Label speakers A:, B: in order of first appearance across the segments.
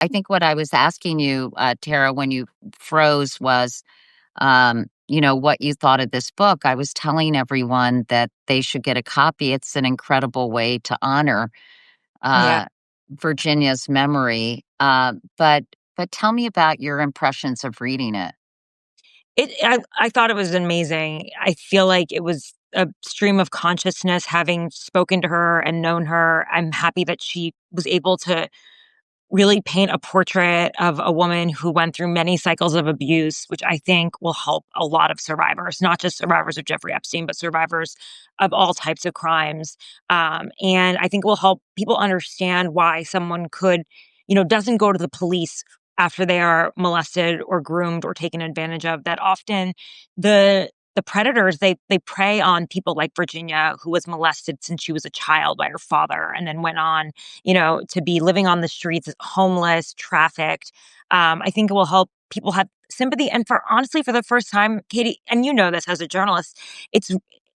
A: I think what I was asking you, Tara, when you froze was, what you thought of this book. I was telling everyone that they should get a copy. It's an incredible way to honor
B: Yeah.
A: uh, Virginia's memory. But tell me about your impressions of reading it.
B: I thought it was amazing. I feel like it was a stream of consciousness having spoken to her and known her. I'm happy that she was able to really paint a portrait of a woman who went through many cycles of abuse, which I think will help a lot of survivors, not just survivors of Jeffrey Epstein, but survivors of all types of crimes. And I think will help people understand why someone doesn't go to the police after they are molested or groomed or taken advantage of. That often the predators they prey on people like Virginia, who was molested since she was a child by her father, and then went on to be living on the streets, homeless, trafficked. I think it will help people have sympathy. And for honestly, for the first time, Katie, and you know this as a journalist, it's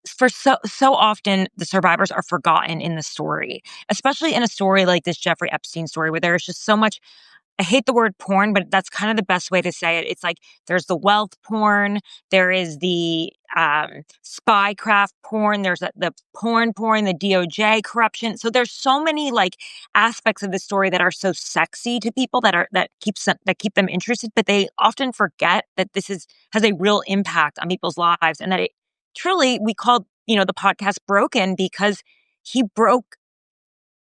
B: for so often the survivors are forgotten in the story, especially in a story like this Jeffrey Epstein story, where there's just so much. I hate the word porn, but that's kind of the best way to say it. It's like there's the wealth porn, there is the spycraft porn, there's the porn, the DOJ corruption. So there's so many like aspects of the story that are so sexy to people that keep them interested, but they often forget that has a real impact on people's lives, and that it truly we called the podcast Broken because he broke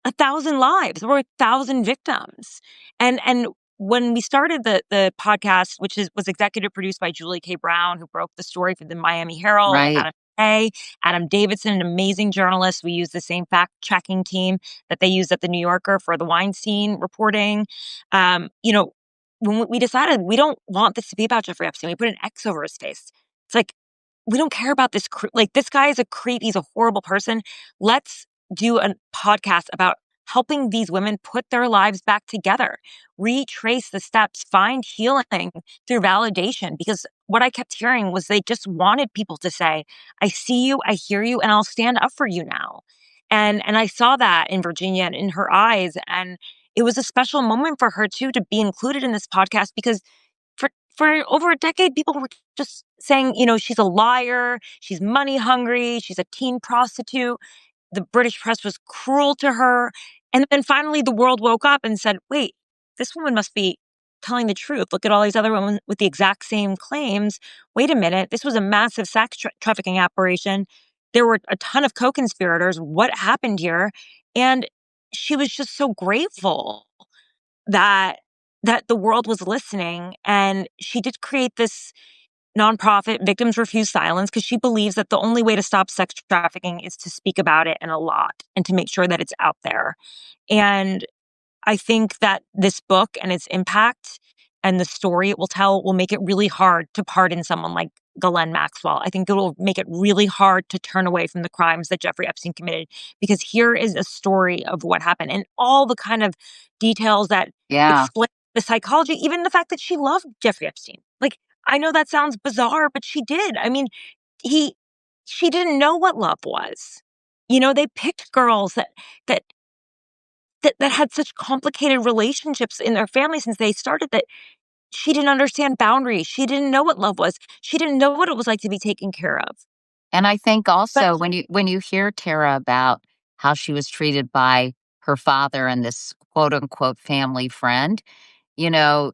B: 1,000 lives. There were 1,000 victims. And when we started the podcast, which was executive produced by Julie K. Brown, who broke the story for the Miami Herald,
A: Right.
B: Adam Davidson, an amazing journalist. We used the same fact-checking team that they used at the New Yorker for the Weinstein reporting. Um, you know, when we decided we don't want this to be about Jeffrey Epstein, we put an X over his face. It's like, we don't care about this. Like, this guy is a creep. He's a horrible person. Let's do a podcast about helping these women put their lives back together, retrace the steps, find healing through validation. Because what I kept hearing was they just wanted people to say, I see you, I hear you, and I'll stand up for you now. And I saw that in Virginia and in her eyes. And it was a special moment for her too to be included in this podcast because for over a decade, people were just saying, she's a liar, she's money hungry, she's a teen prostitute. The British press was cruel to her. And then finally, the world woke up and said, wait, this woman must be telling the truth. Look at all these other women with the exact same claims. Wait a minute. This was a massive sex trafficking operation. There were a ton of co-conspirators. What happened here? And she was just so grateful that the world was listening. And she did create this nonprofit, Victims Refuse Silence, because she believes that the only way to stop sex trafficking is to speak about it and a lot and to make sure that it's out there. And I think that this book and its impact and the story it will tell will make it really hard to pardon someone like Ghislaine Maxwell. I think it will make it really hard to turn away from the crimes that Jeffrey Epstein committed, because here is a story of what happened and all the kind of details that
A: Yeah.
B: explain the psychology, even the fact that she loved Jeffrey Epstein. Like, I know that sounds bizarre, but she did. I mean, he she didn't know what love was. They picked girls that that had such complicated relationships in their family since they started, that she didn't understand boundaries. She didn't know what love was. She didn't know what it was like to be taken care of.
A: And I think
B: But
A: also when you hear Tara about how she was treated by her father and this quote unquote family friend, you know,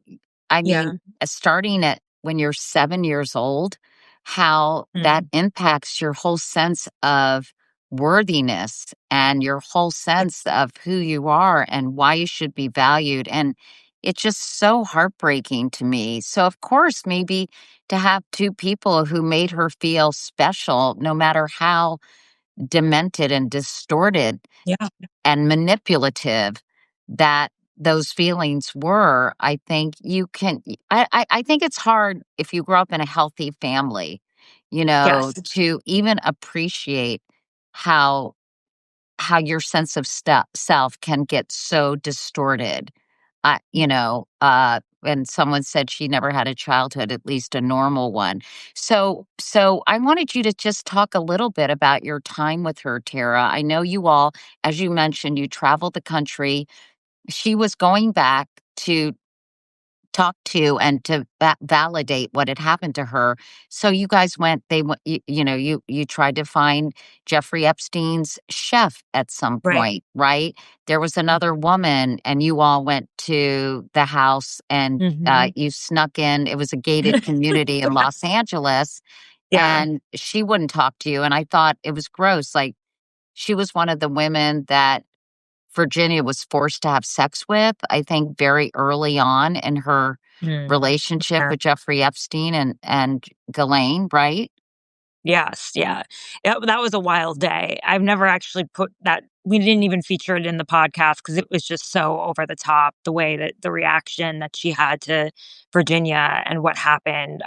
A: I mean,
B: yeah.
A: starting at when you're 7 years old, how that
B: Mm.
A: impacts your whole sense of worthiness and your whole
B: Yeah.
A: sense of who you are and why you should be valued. And it's just so heartbreaking to me. So, of course, maybe to have two people who made her feel special, no matter how demented and distorted
B: Yeah.
A: and manipulative that those feelings were, I think you can I think it's hard if you grow up in a healthy family,
B: Yes.
A: to even appreciate how your sense of self can get so distorted. And someone said she never had a childhood, at least a normal one. So I wanted you to just talk a little bit about your time with her, Tara. I know you all, as you mentioned, you traveled the country. She was going back to talk to and to validate what had happened to her. So you guys went, you tried to find Jeffrey Epstein's chef at some
B: Right.
A: point, right? There was another woman, and you all went to the house and
B: Mhm.
A: you snuck in. It was a gated community in Los Angeles,
B: Yeah.
A: and she wouldn't talk to you. And I thought it was gross. Like, she was one of the women that Virginia was forced to have sex with, I think, very early on in her
B: Mm.
A: relationship
B: Yeah.
A: with Jeffrey Epstein and Ghislaine, right?
B: Yes, yeah. That was a wild day. I've never actually put that we didn't even feature it in the podcast because it was just so over the top, the way that the reaction that she had to Virginia and what happened.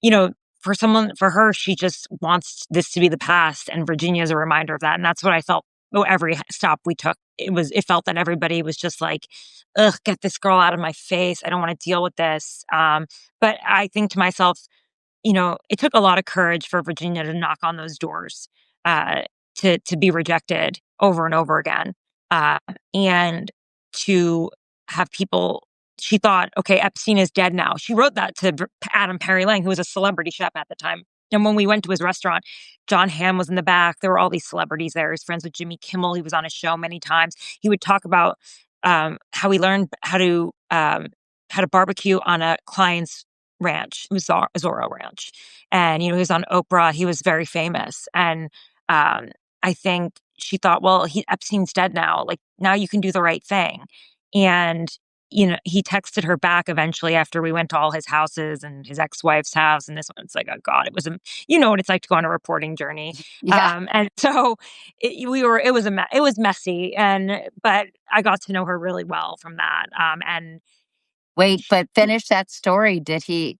B: You know, for her, she just wants this to be the past, and Virginia is a reminder of that, and that's what I felt every stop we took. It felt that everybody was just like, "Ugh, get this girl out of my face. I don't wanna deal with this." But I think to myself, it took a lot of courage for Virginia to knock on those doors, uh, to be rejected over and over again, uh, and to have people she thought, "Okay, Epstein is dead now." She wrote that to Adam Perry Lang, who was a celebrity chef at the time, and when we went to his restaurant, John Hamm was in the back, there were all these celebrities there, he's friends with Jimmy Kimmel, he was on his show many times. He would talk about, how he learned how to barbecue on a client's ranch. It was Zorro Ranch. And, he was on Oprah. He was very famous. And I think she thought, well, Epstein's dead now. Like, now you can do the right thing. And, he texted her back eventually after we went to all his houses and his ex-wife's house. And this one's like, oh God, you know what it's like to go on a reporting journey.
A: Yeah.
B: And so it was messy. But I got to know her really well from that. And
A: Wait, but finish that story. Did he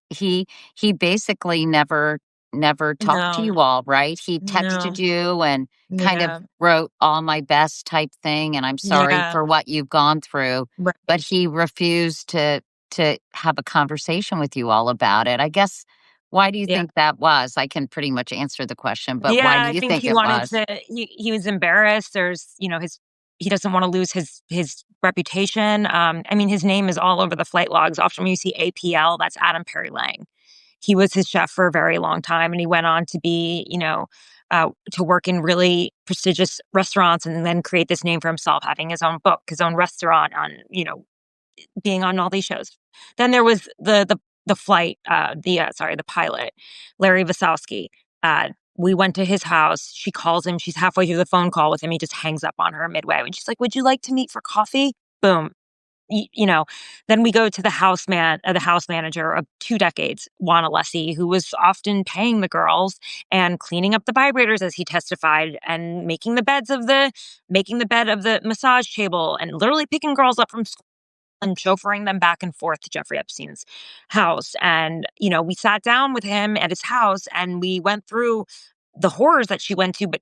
A: basically never talked to
B: no,
A: you all, right? He texted
B: no.
A: you and kind of
B: Yeah.
A: wrote all my best type thing, and I'm sorry
B: Yeah.
A: for what you've gone through, but
B: Right.
A: he refused to have a conversation with you all about it. I guess, why do you
B: Yeah.
A: think that was? I can pretty much answer the question, but why
B: Yeah,
A: do
B: I
A: you
B: think
A: think
B: he
A: it
B: wanted
A: was?
B: to he was embarrassed. He doesn't wanna lose his reputation. I mean, his name is all over the flight logs. Often when you see APL, that's Adam Perry Lang. He was his chef for a very long time, and he went on to be, to work in really prestigious restaurants and then create this name for himself, having his own book, his own restaurant on, being on all these shows. Then there was the pilot, Larry Wasowski. Uh, we went to his house. She calls him. She's halfway through the phone call with him. He just hangs up on her midway. And she's like, "Would you like to meet for coffee?" Boom. Y- you know, then we go to the house manager of 2 decades, Juan Alessi, who was often paying the girls and cleaning up the vibrators as he testified and making the bed of the massage table and literally picking girls up from and chauffeuring them back and forth to Jeffrey Epstein's house. And, we sat down with him at his house and we went through the horrors that she went to, but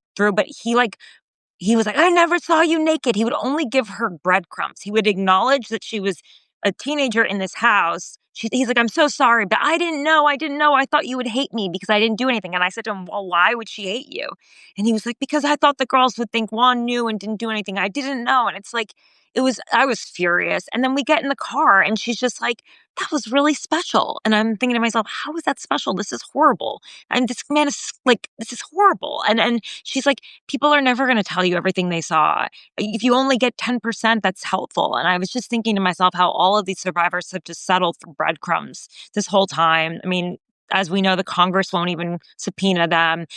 B: he was like, "I never saw you naked." He would only give her breadcrumbs. He would acknowledge that she was a teenager in this house. He's like, "I'm so sorry, but I didn't know. I didn't know. I thought you would hate me because I didn't do anything." And I said to him, "Well, why would she hate you?" And he was like, "Because I thought the girls would think Juan knew and didn't do anything. I didn't know." And it's like, I was furious. And then we get in the car and she's just like, "That was really special." And I'm thinking to myself, how is that special? This is horrible. And this man is like, this is horrible. And she's like, people are never going to tell you everything they saw. If you only get 10%, that's helpful. And I was just thinking to myself how all of these survivors have just settled for breadcrumbs this whole time. I mean, as we know, the Congress won't even subpoena them.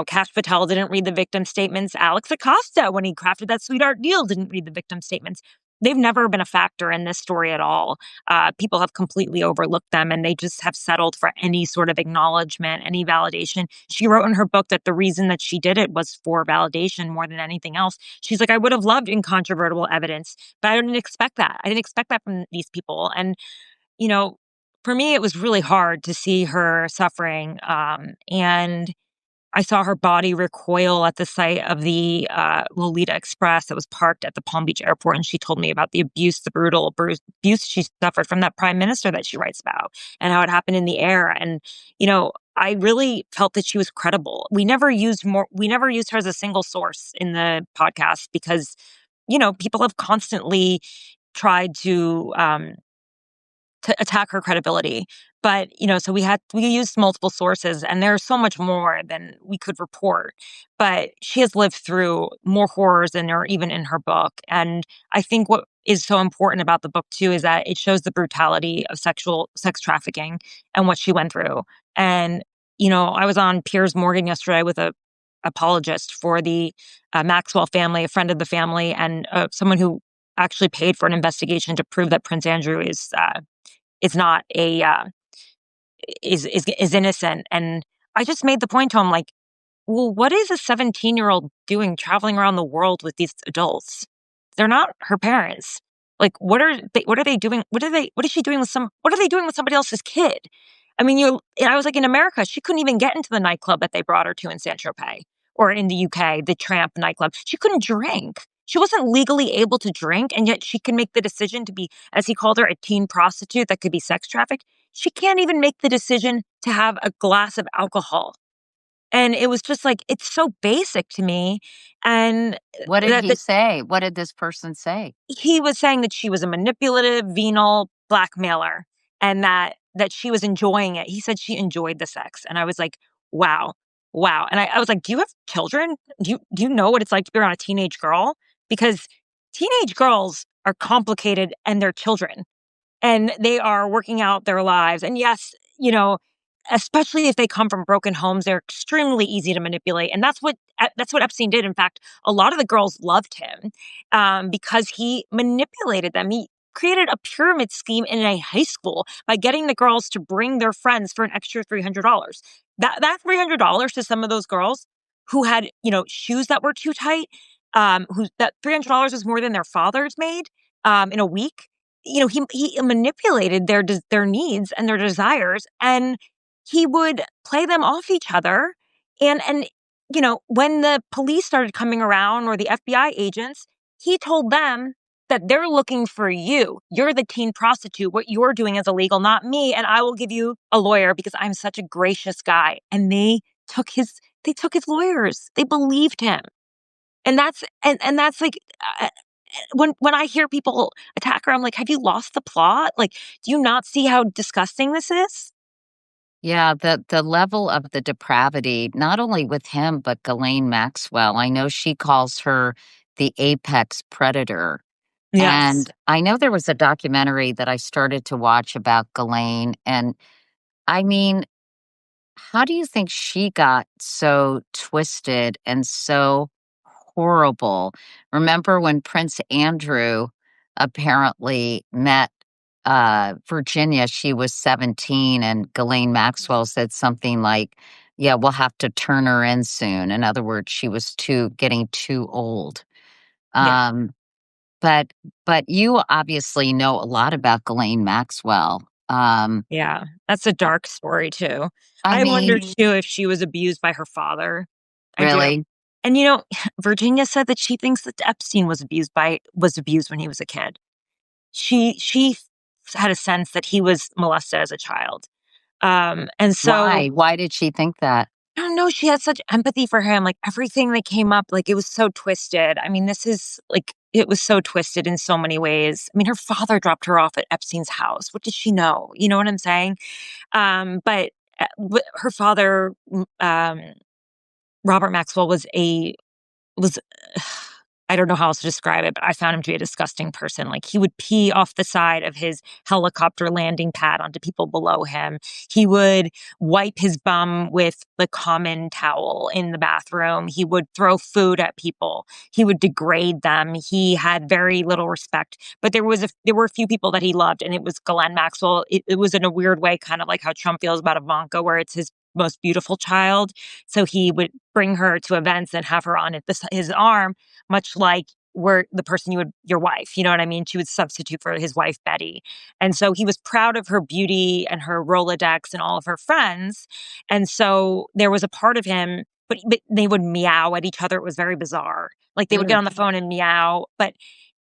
B: Cash Patel didn't read the victim statements. Alex Acosta, when he crafted that sweetheart deal, didn't read the victim statements. They've never been a factor in this story at all. People have completely overlooked them and they just have settled for any sort of acknowledgement, any validation. She wrote in her book that the reason that she did it was for validation more than anything else. She's like, I would have loved incontrovertible evidence, but I didn't expect that. I didn't expect that from these people. And, you know, for me, it was really hard to see her suffering. And I saw her body recoil at the sight of the Lolita Express that was parked at the Palm Beach airport. And she told me about the brutal abuse she suffered from that prime minister that she writes about and how it happened in the air. And, I really felt that she was credible. We never used her as a single source in the podcast because, people have constantly tried to attack her credibility. But, so we used multiple sources, and there's so much more than we could report. But she has lived through more horrors than are even in her book. And I think what is so important about the book too is that it shows the brutality of sex trafficking and what she went through. And, I was on Piers Morgan yesterday with a apologist for the Maxwell family, a friend of the family, and someone who actually paid for an investigation to prove that Prince Andrew is not a is innocent. And I just made the point to him, like, well, what is a 17-year-old doing traveling around the world with these adults? They're not her parents. Like, what are they doing? What is she doing with what are they doing with somebody else's kid? I mean, I was like, in America, she couldn't even get into the nightclub that they brought her to in Saint Tropez, or in the UK, the Tramp nightclub. She couldn't drink. She wasn't legally able to drink, and yet she can make the decision to be, as he called her, a teen prostitute that could be sex trafficked. She can't even make the decision to have a glass of alcohol. And it was just like, it's so basic to me. And
A: What did
B: that,
A: he
B: that
A: say? What did this person say?
B: he was saying that she was a manipulative, venal blackmailer, and that she was enjoying it. He said she enjoyed the sex. And I was like, wow, wow. And I was like, do you have children? Do you know what it's like to be around a teenage girl? Because teenage girls are complicated, and they're children, and they are working out their lives. And yes, especially if they come from broken homes, they're extremely easy to manipulate. And that's what Epstein did. In fact, a lot of the girls loved him because he manipulated them. He created a pyramid scheme in a high school by getting the girls to bring their friends for an extra $300. That $300 to some of those girls who had, shoes that were too tight, who that $300 was more than their fathers made in a week. He manipulated their needs and their desires, and he would play them off each other. And when the police started coming around, or the FBI agents, he told them that they're looking for you. You're the teen prostitute. What you're doing is illegal, not me. And I will give you a lawyer because I'm such a gracious guy. And they took his lawyers. They believed him. And that's like, when I hear people attack her, I'm like, have you lost the plot? Like, do you not see how disgusting this is?
A: Yeah, the level of the depravity, not only with him, but Ghislaine Maxwell. I know she calls her the apex predator.
B: Yes.
A: And I know there was a documentary that I started to watch about Ghislaine. And I mean, how do you think she got so twisted and so horrible? Remember when Prince Andrew apparently met Virginia, she was 17, and Ghislaine Maxwell said something like, yeah, we'll have to turn her in soon. In other words, she was getting too old.
B: Yeah.
A: Um, but you obviously know a lot about Ghislaine Maxwell.
B: Yeah. That's a dark story too.
A: I
B: I wonder
A: mean,
B: too if she was abused by her father. I do.
A: really,
B: And Virginia said that she thinks that Epstein was abused when he was a kid. She had a sense that he was molested as a child. And so
A: why? Why did she think that?
B: I don't know, she had such empathy for him, like, everything that came up, like, it was so twisted. I mean, this is like, it was so twisted in so many ways. I mean, her father dropped her off at Epstein's house. What did she know? You know what I'm saying? But her father, Robert Maxwell, was I don't know how else to describe it, but I found him to be a disgusting person. Like, he would pee off the side of his helicopter landing pad onto people below him. He would wipe his bum with the common towel in the bathroom. He would throw food at people. He would degrade them. He had very little respect. But there were a few people that he loved, and it was Ghislaine Maxwell. It was in a weird way, kind of like how Trump feels about Ivanka, where it's his most beautiful child. So he would bring her to events and have her on his arm, much like where the person your wife, you know what I mean? She would substitute for his wife, Betty. And so he was proud of her beauty and her Rolodex and all of her friends. And so there was a part of him, but they would meow at each other. It was very bizarre. Like, they would get
A: Mm.
B: on the phone and meow, but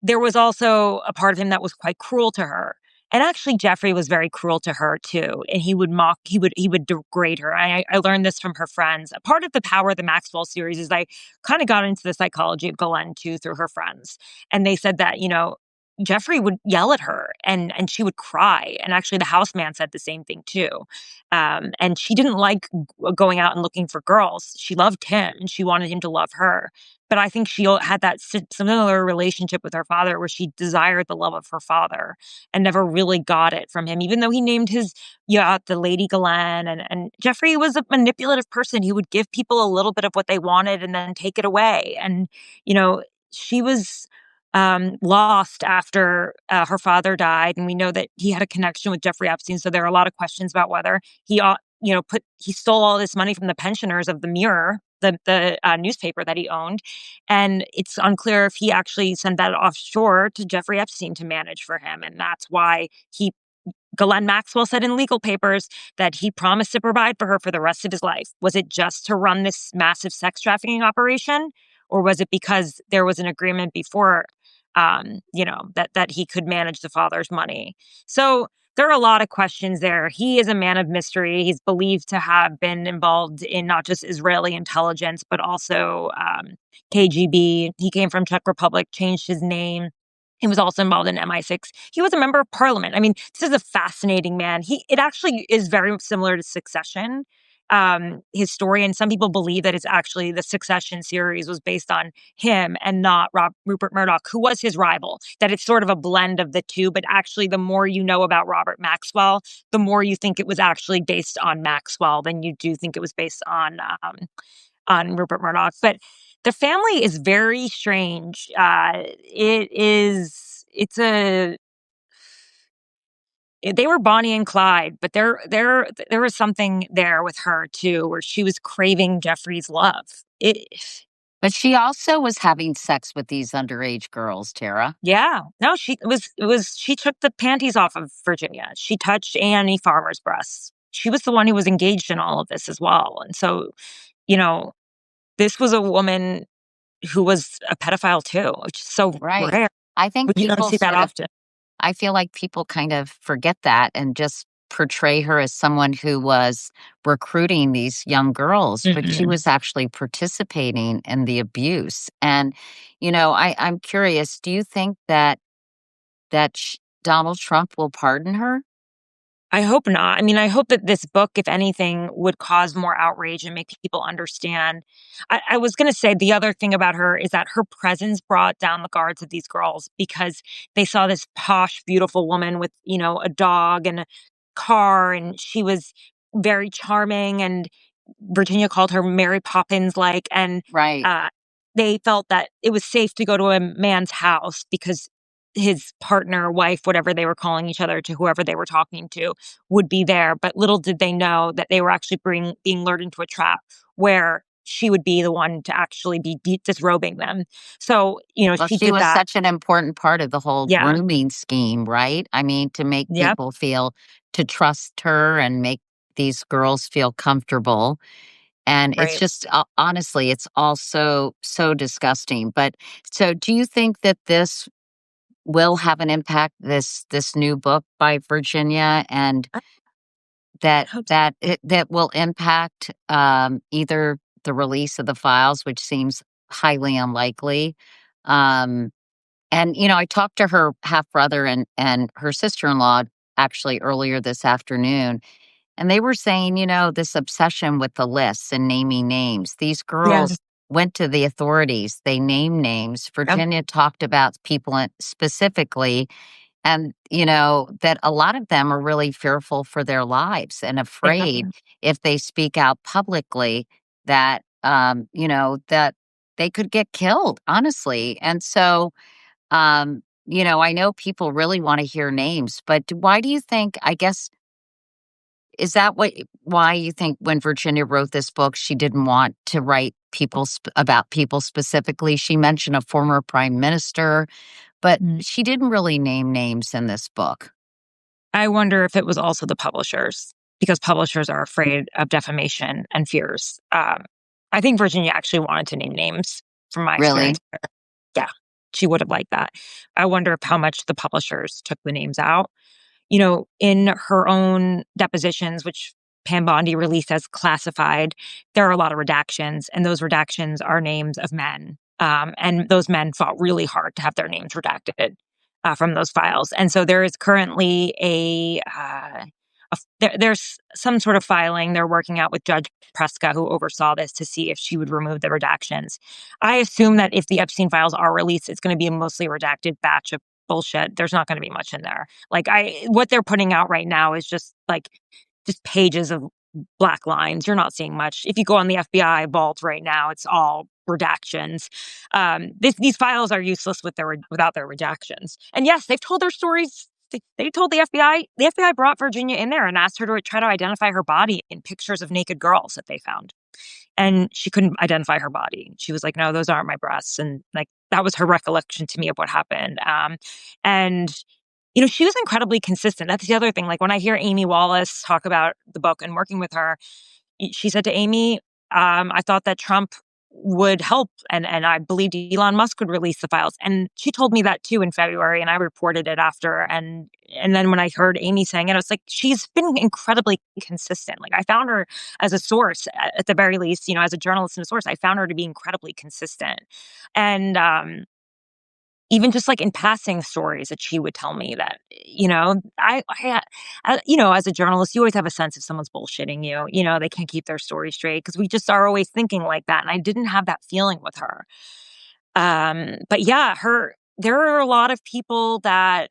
B: there was also a part of him that was quite cruel to her. And actually, Jeffrey was very cruel to her too. And he would he would degrade her. I learned this from her friends. A part of the power of the Maxwell series is I kind of got into the psychology of Ghislaine too through her friends. And they said that, Jeffrey would yell at her and she would cry. And actually the houseman said the same thing too. And she didn't like going out and looking for girls. She loved him and she wanted him to love her. But I think she had that similar relationship with her father where she desired the love of her father and never really got it from him, even though he named his yacht the Lady Ghislaine. And Jeffrey was a manipulative person. He would give people a little bit of what they wanted and then take it away. And, she was lost after her father died, and we know that he had a connection with Jeffrey Epstein. So there are a lot of questions about whether he stole all this money from the pensioners of the Mirror, the newspaper that he owned, and it's unclear if he actually sent that offshore to Jeffrey Epstein to manage for him, and that's why he. Ghislaine Maxwell said in legal papers that he promised to provide for her for the rest of his life. Was it just to run this massive sex trafficking operation? Or was it because there was an agreement before, that he could manage the father's money? So there are a lot of questions there. He is a man of mystery. He's believed to have been involved in not just Israeli intelligence, but also KGB. He came from Czech Republic, changed his name. He was also involved in MI6. He was a member of parliament. I mean, this is a fascinating man. It actually is very similar to Succession. His story, and some people believe that it's actually the Succession series was based on him and not Rupert Murdoch, who was his rival. That it's sort of a blend of the two, but actually, the more you know about Robert Maxwell, the more you think it was actually based on Maxwell than you do think it was based on Rupert Murdoch. But the family is very strange. They were Bonnie and Clyde, but there was something there with her too, where she was craving Jeffrey's love.
A: But she also was having sex with these underage girls, Tara.
B: Yeah, no, she took the panties off of Virginia. She touched Annie Farmer's breasts. She was the one who was engaged in all of this as well, and so you know, this was a woman who was a pedophile too, which is so
A: Right.
B: rare.
A: I think
B: You don't
A: people
B: see that
A: sort of
B: often.
A: I feel like people kind of forget that and just portray her as someone who was recruiting these young girls, but she
B: Mhm.
A: was actually participating in the abuse. And, I'm curious, do you think that Donald Trump will pardon her?
B: I hope not. I mean, I hope that this book, if anything, would cause more outrage and make people understand. I was going to say the other thing about her is that her presence brought down the guards of these girls because they saw this posh, beautiful woman with, a dog and a car, and she was very charming. And Virginia called her Mary Poppins like. And
A: Right.
B: uh, they felt that it was safe to go to a man's house because his partner, wife, whatever they were calling each other, to whoever they were talking to, would be there. But little did they know that they were actually being lured into a trap where she would be the one to actually be disrobing them. So,
A: Well,
B: she
A: she
B: did
A: was
B: that.
A: such an important part of the whole
B: Yeah.
A: grooming scheme, right? I mean, to make
B: Yep.
A: people feel to trust her and make these girls feel comfortable. And it's
B: Right.
A: just honestly, it's all so disgusting. But so do you think that this will have an impact, this new book by Virginia, and
B: I
A: that
B: hope so.
A: that it that will impact either the release of the files, which seems highly unlikely. Um and I talked to her half brother and her sister-in-law actually earlier this afternoon, and they were saying, this obsession with the lists and naming names. These
B: Yeah.
A: girls went to the authorities, they named names.
B: Yep.
A: Virginia talked about people specifically, and, that a lot of them are really fearful for their lives and afraid
B: Exactly.
A: if they speak out publicly that, that they could get killed, honestly. And so, I know people really want to hear names, but why do you think, I guess, is that why you think when Virginia wrote this book, she didn't want to write about people specifically? She mentioned a former prime minister, but
B: Mm.
A: she didn't really name names in this book.
B: I wonder if it was also the publishers, because publishers are afraid of defamation and fears. I think Virginia actually wanted to name names from my experience.
A: Really?
B: Yeah, she would have liked that. I wonder if how much the publishers took the names out. In her own depositions, which Pam Bondi released as classified, there are a lot of redactions, and those redactions are names of men. And those men fought really hard to have their names redacted. from those files. And so there is currently there's some sort of filing they're working out with Judge Preska, who oversaw this, to see if she would remove the redactions. I assume that if the Epstein files are released, it's going to be a mostly redacted batch of bullshit. There's not going to be much in there. What they're putting out right now is just pages of black lines. You're not seeing much. If you go on the FBI vault right now, it's all redactions. These files are useless without their redactions. And yes, they've told their stories. They told the FBI. The FBI brought Virginia in there and asked her to try to identify her body in pictures of naked girls that they found. And she couldn't identify her body. She was like, "No, those aren't my breasts." And that was her recollection to me of what happened. And she was incredibly consistent. That's the other thing. Like when I hear Amy Wallace talk about the book and working with her, she said to Amy, I thought that Trump would help, and I believed Elon Musk would release the files. And she told me that too in February, and I reported it after. And then when I heard Amy saying it, I was like, she's been incredibly consistent. Like I found her as a source, at the very least, as a journalist and a source, I found her to be incredibly consistent. And even just in passing stories that she would tell me that, as a journalist, you always have a sense if someone's bullshitting you, they can't keep their story straight, because we just are always thinking like that. And I didn't have that feeling with her. But yeah, there are a lot of people that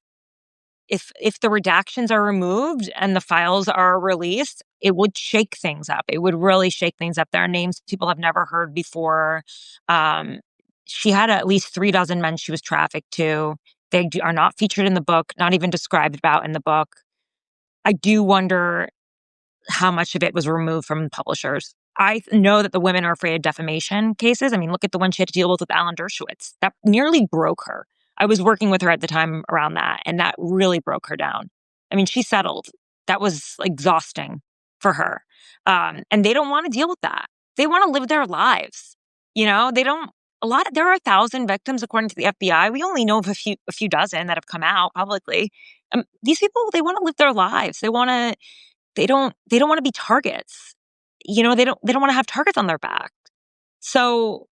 B: if the redactions are removed and the files are released, it would shake things up. It would really shake things up. There are names people have never heard before. She had at least 36 men she was trafficked to. They are not featured in the book, not even described about in the book. I do wonder how much of it was removed from publishers. I know that the women are afraid of defamation cases. I mean, look at the one she had to deal with Alan Dershowitz. That nearly broke her. I was working with her at the time around that, and that really broke her down. I mean, she settled. That was exhausting for her. And they don't want to deal with that. They want to live their lives. They don't. There are 1,000 victims according to the FBI. We only know of a few dozen that have come out publicly. These people, they want to live their lives. They don't want to be targets. They don't want to have targets on their back. So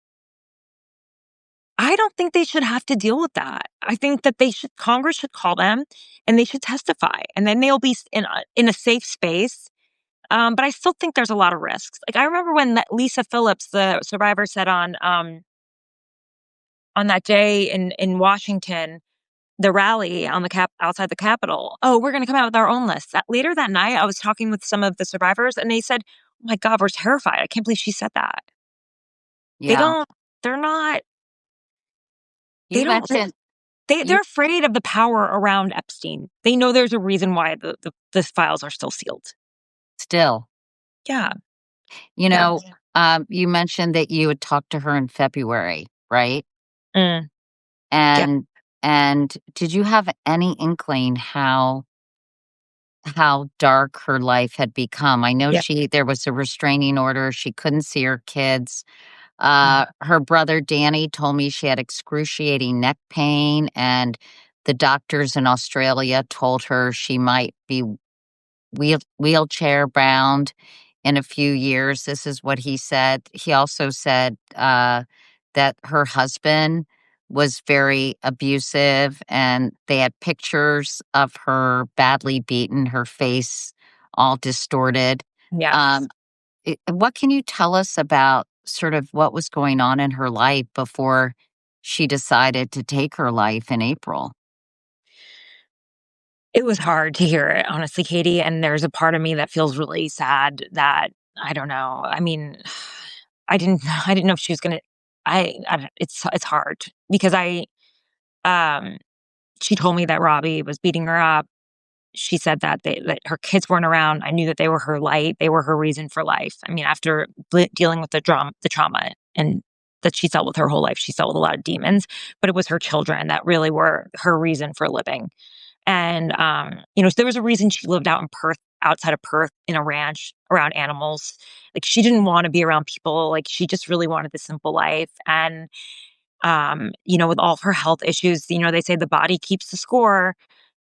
B: I don't think they should have to deal with that. I think that Congress should call them and they should testify, and then they'll be in a safe space. But I still think there's a lot of risks. I remember when Lisa Phillips, the survivor, said on that day in Washington, the rally on outside the Capitol, "Oh, we're going to come out with our own list." Later that night, I was talking with some of the survivors, and they said, "Oh my God, we're terrified. I can't believe she said that." They
A: Yeah.
B: don't. They're not. They
A: You
B: don't.
A: mentioned
B: They're
A: you
B: afraid of the power around Epstein. They know there's a reason why the files are still sealed.
A: still,
B: Yeah.
A: you
B: Yeah.
A: know, you mentioned that you had talked to her in February, right?
B: Mm, yeah.
A: And did you have any inkling how dark her life had become? I know
B: Yeah.
A: there was a restraining order. She couldn't see her kids.
B: Mm,
A: Her brother Danny told me she had excruciating neck pain, and the doctors in Australia told her she might be wheelchair bound in a few years. This is what he said. He also said that her husband was very abusive, and they had pictures of her badly beaten, her face all distorted.
B: yes.
A: Um, what can you tell us about sort of what was going on in her life before she decided to take her life in April?
B: It was hard to hear it, honestly, Katie. And there's a part of me that feels really sad that I don't know. I mean, I didn't know if she was gonna. I don't, it's hard because um she told me that Robbie was beating her up. She said that her kids weren't around. I knew that they were her light. They were her reason for life. I mean, after dealing with the trauma and that she dealt with her whole life, she dealt with a lot of demons. But it was her children that really were her reason for living. And so there was a reason she lived out in Perth, outside of Perth, in a ranch around animals. She didn't want to be around people. She just really wanted the simple life. And with all of her health issues, they say the body keeps the score.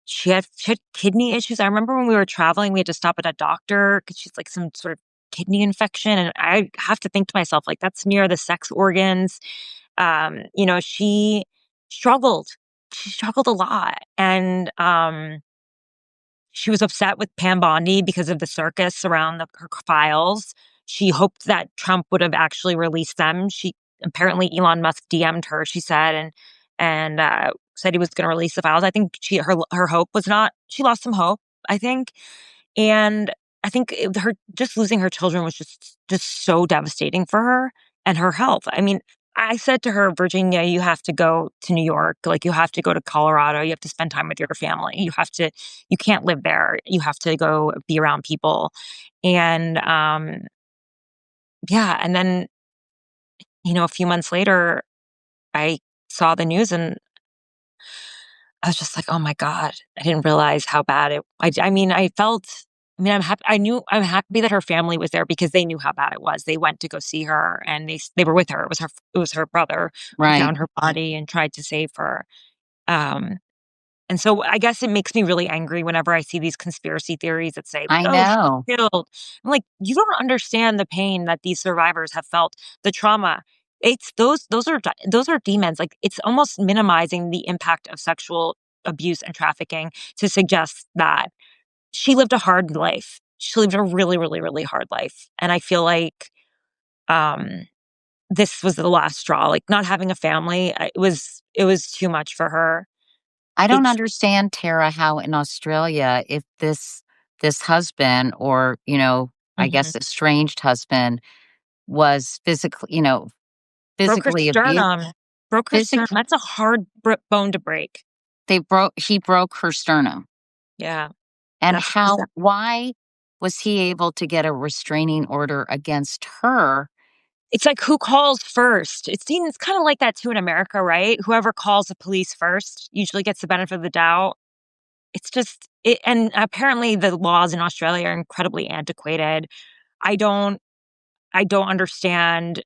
B: She had kidney issues. I remember when we were traveling, we had to stop at a doctor because she's some sort of kidney infection. And I have to think to myself, that's near the sex organs. She struggled she struggled a lot, and, she was upset with Pam Bondi because of the circus around her files. She hoped that Trump would have actually released them. She apparently Elon Musk DM'd her, she said, and said he was going to release the files. I think her hope was not. She lost some hope, I think, and I think her just losing her children was just so devastating for her and her health. I mean, I said to her, Virginia, you have to go to New York. Like, you have to go to Colorado. You have to spend time with your family. You can't live there. You have to go be around people. And, yeah. And then, a few months later, I saw the news and I was just like, "Oh my god, I didn't realize how bad it." I mean, I'm happy. I'm happy that her family was there because they knew how bad it was. They went to go see her, and they were with her. It was her brother who
A: Right.
B: found her body and tried to save her. Um, and so I guess it makes me really angry whenever I see these conspiracy theories that say, like,
A: I
B: "Oh, she was
A: know.
B: killed." I'm like, "You don't understand the pain that these survivors have felt, the trauma." It's those are demons. Like, it's almost minimizing the impact of sexual abuse and trafficking to suggest that she lived a hard life. She lived a really, really, really hard life, and I feel like, um, this was the last straw. Like, not having a family, it was too much for her.
A: I
B: It
A: don't understand, Tara, how in Australia, if this husband or, I
B: Mhm.
A: guess estranged husband was
B: Broke her
A: physically abused.
B: sternum. Broke her sternum.
A: Physic
B: That's a hard bone to break.
A: he broke her sternum.
B: Yeah,
A: And
B: that's exact.
A: why was he able to get a restraining order against her?
B: It's like, who calls first? It's kinda like that too in America, right? Whoever calls the police first usually gets the benefit of the doubt. It's just it and apparently the laws in Australia are incredibly antiquated. I don't I don't understand.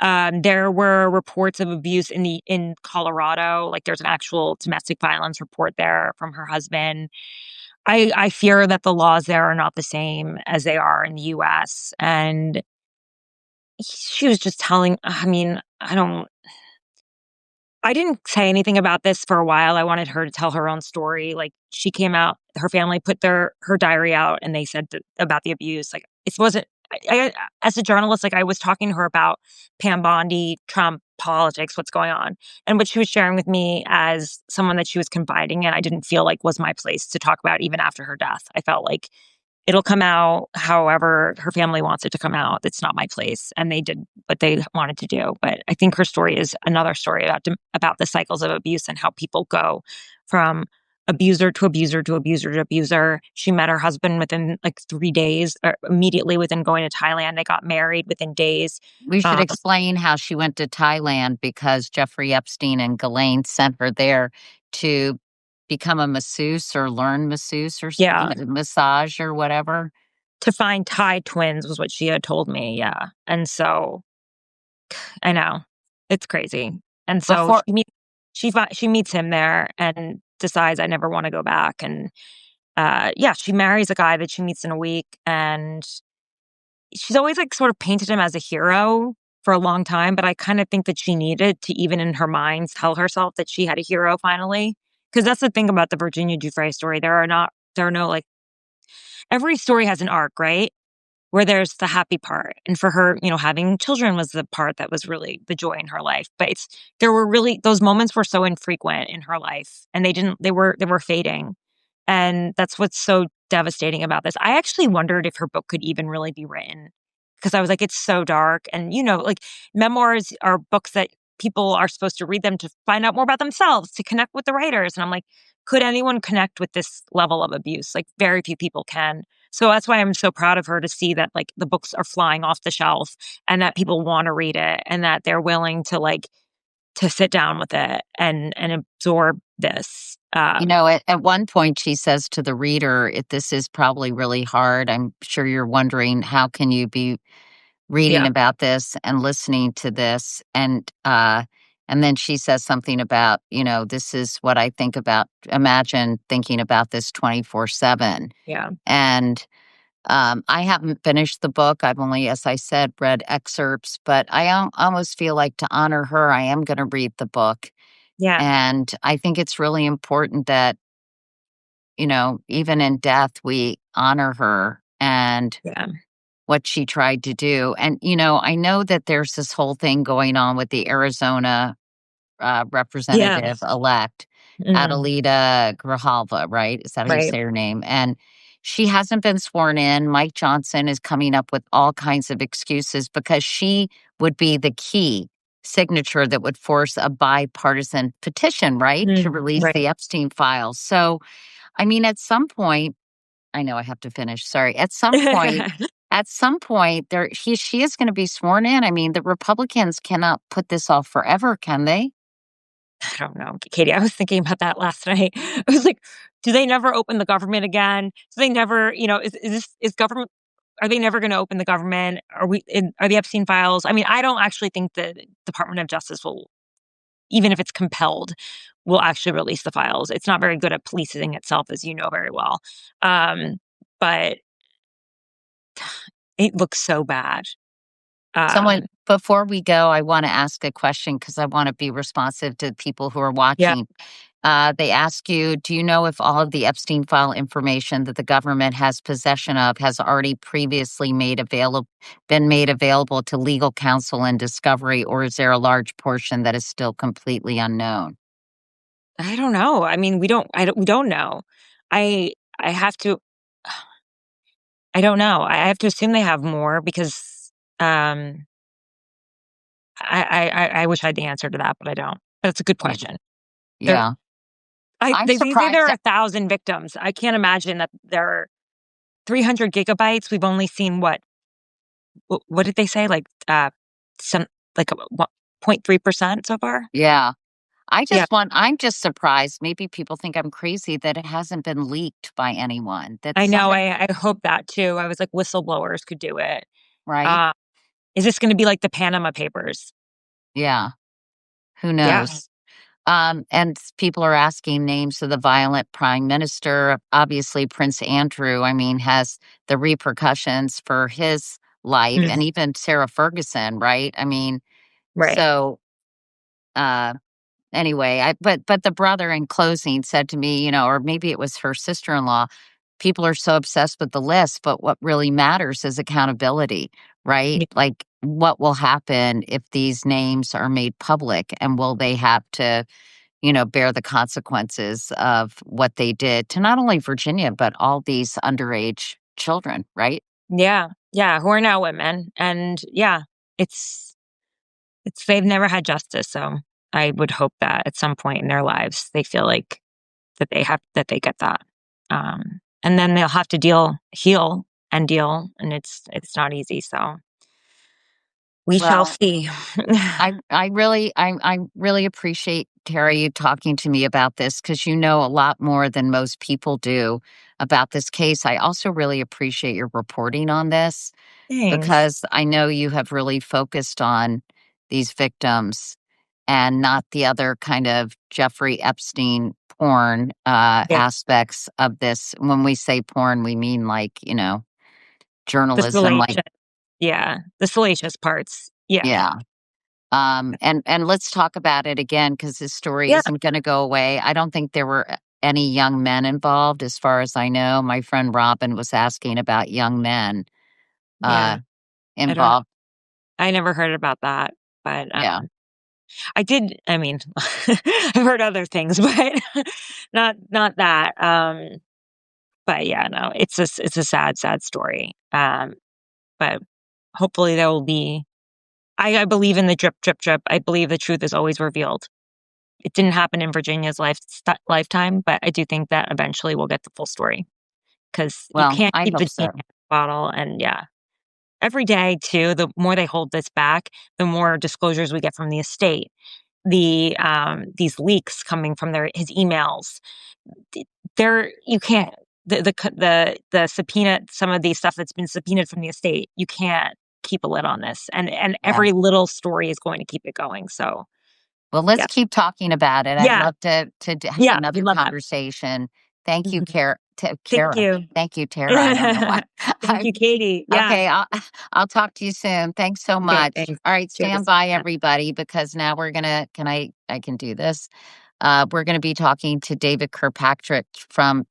B: There were reports of abuse in Colorado, like, there's an actual domestic violence report there from her husband. I fear that the laws there are not the same as they are in the US, and she was just telling I mean, I didn't say anything about this for a while. I wanted her to tell her own story. Like, she came out, her family put her diary out, and they said about the abuse. Like, it wasn't. As a journalist, like, I was talking to her about Pam Bondi, Trump politics, what's going on, and what she was sharing with me as someone that she was confiding in. I didn't feel like was my place to talk about even after her death. I felt like it'll come out however her family wants it to come out. It's not my place, and they did what they wanted to do. But I think her story is another story about the cycles of abuse and how people go from abuser to abuser to abuser to abuser. She met her husband within like 3 days, or immediately within going to Thailand. They got married within days.
A: We should
B: Um,
A: explain how she went to Thailand because Jeffrey Epstein and Ghislaine sent her there to become a masseuse or learn masseuse or
B: yeah,
A: massage or whatever.
B: to find Thai twins was what she had told me. Yeah, and so I know. It's crazy. And so
A: Before
B: she meets him there and decides, "I never wanna go back," and, yeah, she marries a guy that she meets in a week, and she's always, like, sort of painted him as a hero for a long time, but I kinda think that she needed to, even in her mind, tell herself that she had a hero finally. Because that's the thing about the Virginia Giuffre story, there are no, like, every story has an arc, right? Where there's the happy part. And for her, having children was the part that was really the joy in her life. But there were really those moments were so infrequent in her life, and they were fading. And that's what's so devastating about this. I actually wondered if her book could even really be written because I was like, it's so dark. And, like, memoirs are books that people are supposed to read them to find out more about themselves, to connect with the writers. And I'm like, could anyone connect with this level of abuse? Like, very few people can. So that's why I'm so proud of her to see that, like, the books are flying off the shelf and that people want to read it and that they're willing to, like, to sit down with it and absorb this.
A: at one point she says to the reader, if this is probably really hard, I'm sure you're wondering how can you be reading
B: Yeah,
A: about this and listening to this and then she says something about, this is what I think about, imagine thinking about this 24/7.
B: yeah,
A: And I haven't finished the book. I've only, as I said, read excerpts, but I almost feel like to honor her, I am going to read the book
B: Yeah.
A: And I think it's really important that, even in death, we honor her and
B: Yeah.
A: what she tried to do. And, I know that there's this whole thing going on with the Arizona
B: Yeah.
A: representative elect,
B: Mhm.
A: Adelita Grijalva, right? Is that how you
B: Right.
A: say her name? And she hasn't been sworn in. Mike Johnson is coming up with all kinds of excuses because she would be the key signature that would force a bipartisan petition, right? To release
B: Right.
A: the Epstein files. So, I mean, at some point, I know I have to finish. Sorry. At some point, she is going to be sworn in. I mean, the Republicans cannot put this off forever, can they?
B: I don't know, Katie, I was thinking about that last night. I was like, do they never open the government again? Do they never, is government, are they never going to open the government? Are the Epstein files? I mean, I don't actually think the Department of Justice will, even if it's compelled, will actually release the files. It's not very good at policing itself, as you know very well. But it looks so bad.
A: Someone
B: Um,
A: before we go, I wanna ask a question because I wanna be responsive to people who are
B: yeah,
A: watching. They ask you, do you know if all of the Epstein file information that the government has possession of has already previously been made available to legal counsel and discovery, or is there a large portion that is still completely unknown?
B: I don't know. I mean, we don't know. I have to I don't know. I have to assume they have more because, um, I wish I had the answer to that, but I don't. That's a good
A: Yeah.
B: question. There
A: Yeah.
B: I
A: I'm
B: they say there
A: surprised
B: are
A: that
B: 1,000 victims. I can't imagine that there are 300 gigabytes. We've only seen what did they say? Like, some like, what 0.3% so far?
A: yeah.
B: Yeah,
A: I'm just surprised, maybe people think I'm crazy that it hasn't been leaked by anyone, that
B: I know.
A: somebody
B: I hope that too. I was like, whistleblowers could do it.
A: right?
B: Uh, is this gonna be like the Panama Papers?
A: Yeah. Who
B: Yeah.
A: knows? And people are asking names of the violent prime minister. Obviously, Prince Andrew, I mean, has the repercussions for his life,
B: Mm,
A: and even Sarah Ferguson, right? I mean,
B: right.
A: so uh, anyway, but the brother in closing said to me, or maybe it was her sister-in-law, people are so obsessed with the list, but what really matters is accountability, right?
B: Yeah.
A: Like, what will happen if these names are made public, and will they have to bear the consequences of what they did to not only Virginia, but all these underage children, right?
B: Yeah, yeah, who are now women, and yeah, it's they've never had justice, so I would hope that at some point in their lives, they feel like that they get that, and then they'll have to heal and deal, and it's not easy, so we shall
A: Well,
B: see.
A: I really appreciate, Terry, you talking to me about this because you know a lot more than most people do about this case. I also really appreciate your reporting on this
B: Thanks.
A: because I know you have really focused on these victims and not the other kind of Jeffrey Epstein porn
B: Yeah,
A: aspects of this. When we say porn, we mean like,
B: the
A: journalism, like,
B: salacious the salacious parts. Yeah,
A: yeah. And let's talk about it again because this story
B: yeah,
A: isn't going to go away. I don't think there were any young men involved, as far as I know. My friend Robin was asking about young men
B: yeah,
A: uh,
B: I don't
A: involved.
B: I never heard about that, but,
A: Yeah.
B: I mean, I've heard other things, but not that, but yeah, no, it's a sad, sad story, but hopefully there will be I believe in the drip, drip, drip. I believe the truth is always revealed. It didn't happen in Virginia's lifetime, but I do think that eventually we'll get the full story because you
A: Well,
B: can't
A: I
B: keep the
A: hope
B: genie
A: so.
B: in the bottle, and yeah. Every day too, the more they hold this back, the more disclosures we get from the estate. These leaks coming from his emails. D There you can't the subpoena some of these stuff that's been subpoenaed from the estate, you can't keep a lid on this, and
A: Yeah.
B: every little story is going to keep it going, so,
A: Well, let's
B: yeah.
A: keep talking about it. I'd
B: Yeah,
A: love to have
B: yeah, we
A: another
B: love that.
A: conversation. Thank you,
B: Mhm. Thank
A: Kara.
B: you.
A: Thank you, Tara. I don't know why.
B: Thank you, Katie. Yeah.
A: Okay, I'll talk to you soon. Thanks so
B: Okay,
A: much.
B: thanks.
A: All right, stand
B: Cheers.
A: by
B: Yeah.
A: everybody because now we're gonna can I I can do this. We're going to be talking to David Kirkpatrick from.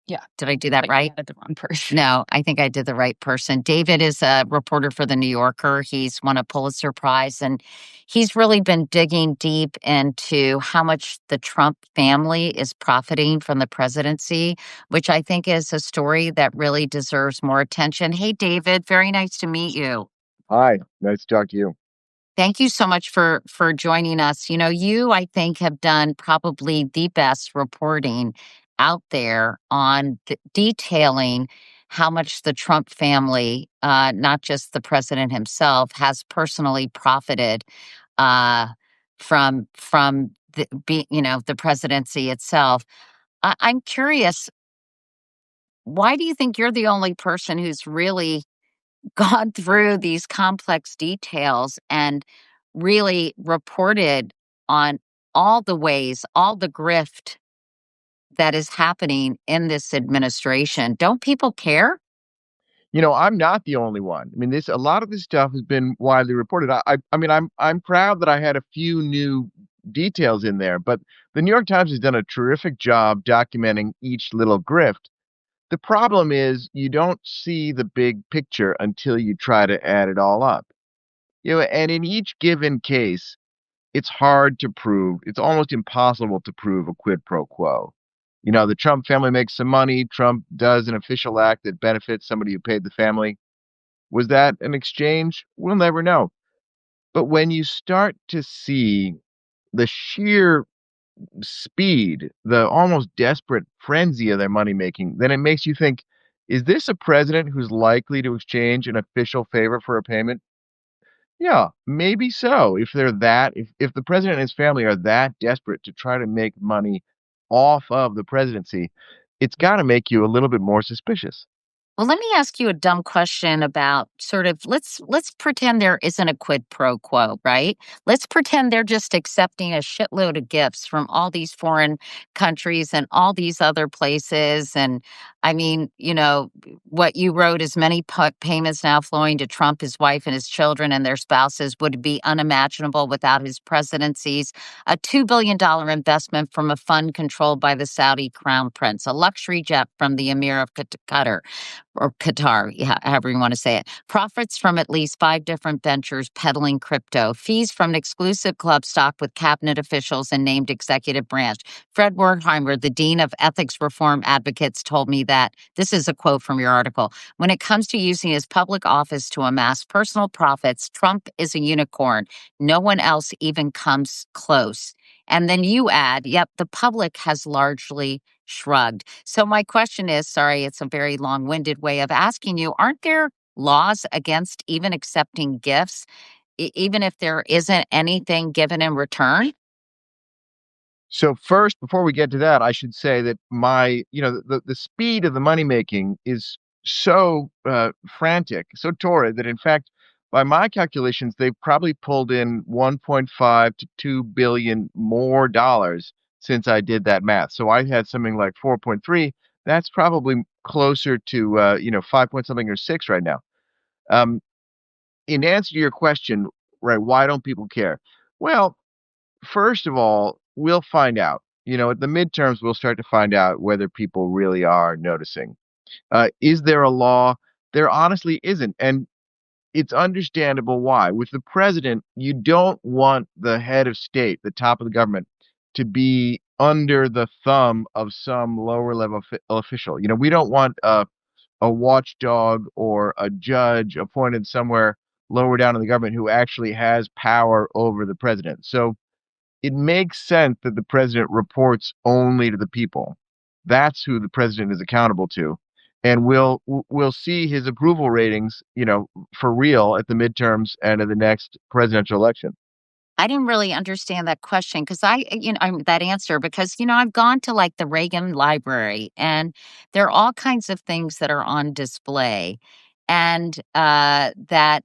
B: Yeah,
A: Did I do that
B: but you
A: right?
B: added the wrong person.
A: No, I think I did the right person. David is a reporter for The New Yorker. He's won a Pulitzer Prize, and he's really been digging deep into how much the Trump family is profiting from the presidency, which I think is a story that really deserves more attention. Hey, David, very nice to meet you.
C: Hi, nice to talk to you.
A: Thank you so much for joining us. You know, you I think have done probably the best reporting out there on detailing how much the Trump family, not just the president himself, has personally profited uh, from the presidency itself. I'm curious, why do you think you're the only person who's really gone through these complex details and really reported on all the ways, all the grift that is happening in this administration? Don't people care?
C: I'm not the only one. I mean, this a lot of this stuff has been widely reported. I mean, I'm proud that I had a few new details in there, but the New York Times has done a terrific job documenting each little grift. The problem is you don't see the big picture until you try to add it all up. And in each given case, it's hard to prove. It's almost impossible to prove a quid pro quo. The Trump family makes some money. Trump does an official act that benefits somebody who paid the family. Was that an exchange? We'll never know. But when you start to see the sheer speed, the almost desperate frenzy of their money making, then it makes you think, is this a president who's likely to exchange an official favor for a payment? Yeah, maybe so. If the president and his family are that desperate to try to make money off of the presidency, it's got to make you a little bit more suspicious.
A: Well, let me ask you a dumb question about sort of let's pretend there isn't a quid pro quo, right? Let's pretend they're just accepting a shitload of gifts from all these foreign countries and all these other places. And I mean, what you wrote is many payments now flowing to Trump, his wife, and his children and their spouses would be unimaginable without his presidencies. A $2 billion investment from a fund controlled by the Saudi crown prince, a luxury jet from the Emir of Qatar or Qatar, yeah, however you want to say it. Profits from at least 5 different ventures peddling crypto. Fees from an exclusive club stocked with cabinet officials and named executive branch. Fred Wertheimer, the dean of ethics reform advocates, told me that this is a quote from your article. When it comes to using his public office to amass personal profits, Trump is a unicorn. No one else even comes close. And then you add, yep, the public has largely shrugged. So my question is, sorry, it's a very long-winded way of asking you, aren't there laws against even accepting gifts, even if there isn't anything given in return?
C: So first, before we get to that, I should say that the speed of the money making is so frantic, so torrid that in fact, by my calculations, they've probably pulled in 1.5 to 2 billion more dollars since I did that math. So I had something like 4.3. That's probably closer to 5 point something or 6 right now. Um, in answer to your question, right? Why don't people care? Well, first of all, we'll find out. At the midterms, we'll start to find out whether people really are noticing. Is there a law? There honestly isn't. And it's understandable why. With the president, you don't want the head of state, the top of the government, to be under the thumb of some lower level official. We don't want a watchdog or a judge appointed somewhere lower down in the government who actually has power over the president. So it makes sense that the president reports only to the people. That's who the president is accountable to. And we'll see his approval ratings, for real at the midterms and at the next presidential election.
A: I didn't really understand that question because that answer because, I've gone to like the Reagan Library and there are all kinds of things that are on display and that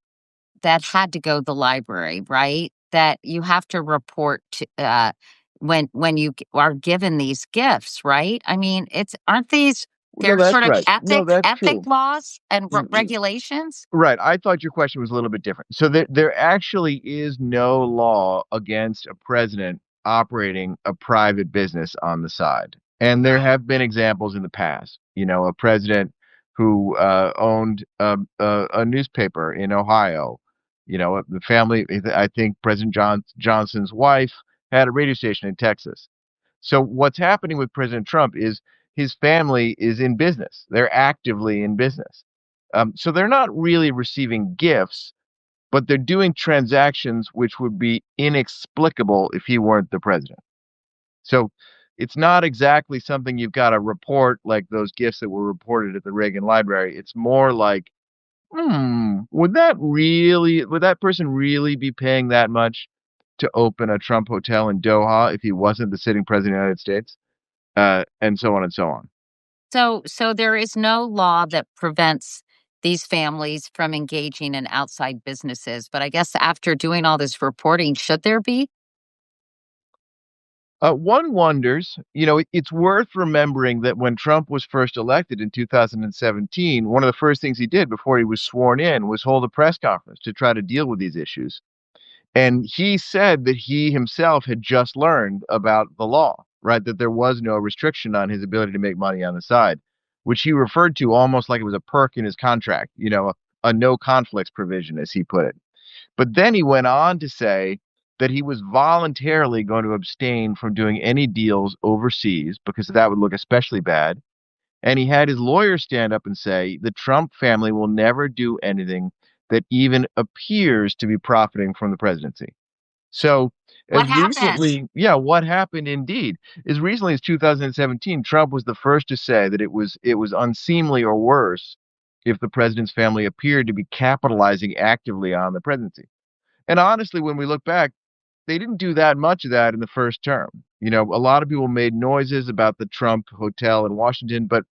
A: had to go to the library, right? That you have to report to when you are given these gifts, right? I mean, aren't these
C: No,
A: they're
C: that's
A: sort of
C: right. No, that's
A: ethic
C: true.
A: laws and regulations?
C: Right. I thought your question was a little bit different. So there actually is no law against a president operating a private business on the side. And there have been examples in the past, a president who owned a newspaper in Ohio. The family, I think President Johnson's wife had a radio station in Texas. So what's happening with President Trump is his family is in business. They're actively in business. So they're not really receiving gifts, but they're doing transactions which would be inexplicable if he weren't the president. So it's not exactly something you've got to report like those gifts that were reported at the Reagan Library. It's more like, would that person really be paying that much to open a Trump hotel in Doha if he wasn't the sitting president of the United States? And so on and so on.
A: So there is no law that prevents these families from engaging in outside businesses. But I guess after doing all this reporting, should there be?
C: One wonders, it's worth remembering that when Trump was first elected in 2017, one of the first things he did before he was sworn in was hold a press conference to try to deal with these issues. And he said that he himself had just learned about the law, right? That there was no restriction on his ability to make money on the side, which he referred to almost like it was a perk in his contract, a no conflicts provision, as he put it. But then he went on to say that he was voluntarily going to abstain from doing any deals overseas because that would look especially bad. And he had his lawyer stand up and say the Trump family will never do anything that even appears to be profiting from the presidency. So
A: What
C: as
A: happened?
C: recently, yeah, what happened indeed? As recently as 2017, Trump was the first to say that it was unseemly or worse if the president's family appeared to be capitalizing actively on the presidency. And honestly, when we look back, they didn't do that much of that in the first term. A lot of people made noises about the Trump hotel in Washington, but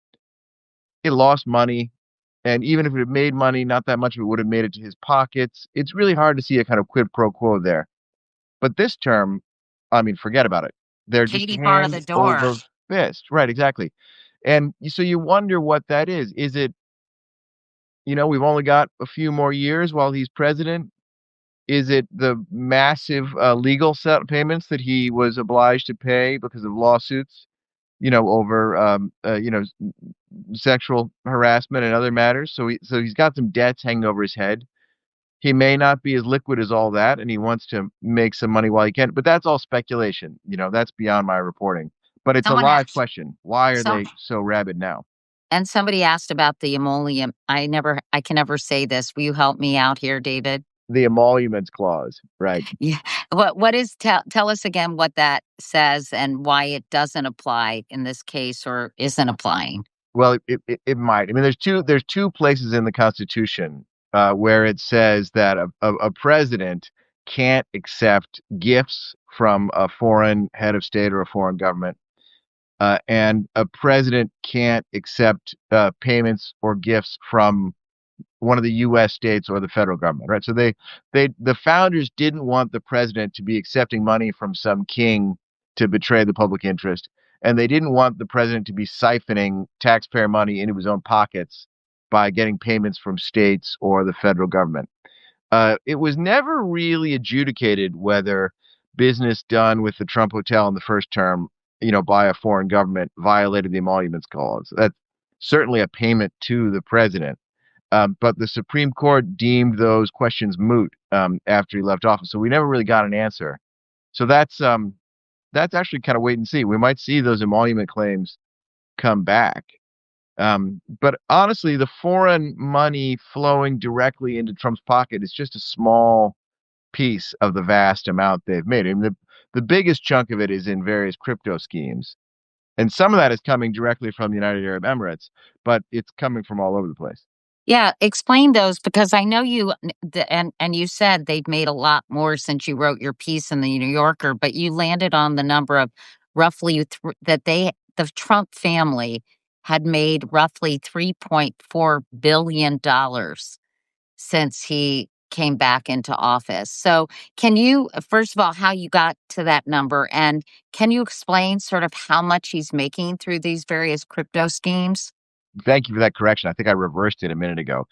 C: it lost money. And even if it had made money, not that much of it would have made it to his pockets. It's really hard to see a kind of quid pro quo there. But this term, I mean, forget about it. They're just
A: Katie bar to
C: hand
A: the door.
C: over fist. Right, exactly. And so you wonder what that is. Is it, we've only got a few more years while he's president? Is it the massive legal set payments that he was obliged to pay because of lawsuits, over sexual harassment and other matters? So he's got some debts hanging over his head. He may not be as liquid as all that, and he wants to make some money while he can. But that's all speculation. That's beyond my reporting. But it's a
A: Someone
C: live
A: asked.
C: question. Why are
A: Some
C: they so rabid now?
A: and somebody asked about the emollient. I can never say this. Will you help me out here, David?
C: The emoluments clause, right?
A: Yeah. What is tell us again what that says and why it doesn't apply in this case or isn't applying.
C: Well, it might. I mean, there's two places in the Constitution where it says that a president can't accept gifts from a foreign head of state or a foreign government, and a president can't accept payments or gifts from one of the U.S. states or the federal government, right? So the founders didn't want the president to be accepting money from some king to betray the public interest, and they didn't want the president to be siphoning taxpayer money into his own pockets by getting payments from states or the federal government. It was never really adjudicated whether business done with the Trump Hotel in the first term, by a foreign government violated the emoluments clause. That's certainly a payment to the president. But the Supreme Court deemed those questions moot after he left office, so we never really got an answer. So that's actually kind of wait and see. We might see those emolument claims come back. But honestly, the foreign money flowing directly into Trump's pocket is just a small piece of the vast amount they've made. I mean, the biggest chunk of it is in various crypto schemes, and some of that is coming directly from the United Arab Emirates, but it's coming from all over the place.
A: Yeah, explain those because I know and you said they've made a lot more since you wrote your piece in the New Yorker, but you landed on the number of roughly the Trump family had made roughly $3.4 billion since he came back into office. So, can you first of all how you got to that number and can you explain sort of how much he's making through these various crypto schemes?
C: Thank you for that correction. I think I reversed it a minute ago.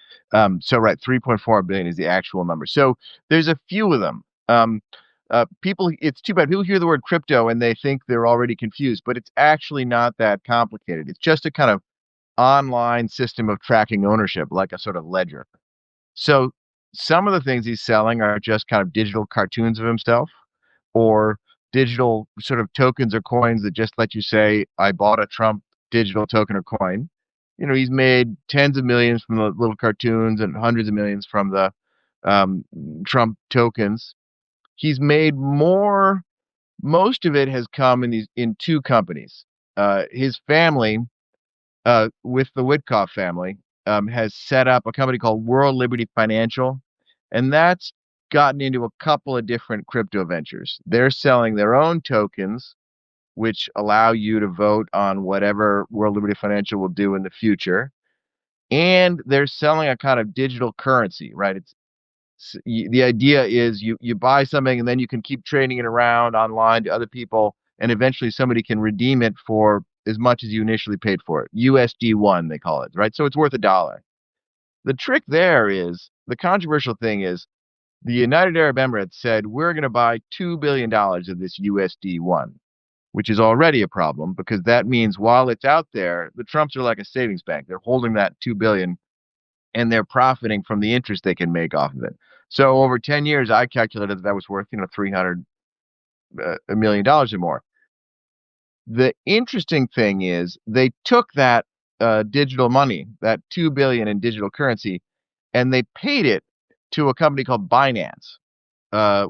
C: So right, 3.4 billion is the actual number. So there's a few of them. it's too bad. People hear the word crypto and they think they're already confused, but it's actually not that complicated. It's just a kind of online system of tracking ownership, like a sort of ledger. So some of the things he's selling are just kind of digital cartoons of himself or digital sort of tokens or coins that just let you say, I bought a Trump digital token or coin. He's made tens of millions from the little cartoons and hundreds of millions from the um, Trump tokens. He's made more. Most of it has come in two companies. His family, with the Witkoff family, has set up a company called World Liberty Financial, and that's gotten into a couple of different crypto ventures. They're selling their own tokens, which allow you to vote on whatever World Liberty Financial will do in the future. And they're selling a kind of digital currency, right? The idea is you buy something and then you can keep trading it around online to other people, and eventually somebody can redeem it for as much as you initially paid for it. USD1, they call it, right? So it's worth $1. The trick there is the controversial thing is the United Arab Emirates said we're going to buy $2 billion of this USD1, which is already a problem because that means while it's out there, the Trumps are like a savings bank. They're holding that 2 billion and they're profiting from the interest they can make off of it. So over 10 years, I calculated that was worth, $300 million or more. The interesting thing is they took that digital money, that 2 billion in digital currency, and they paid it to a company called Binance,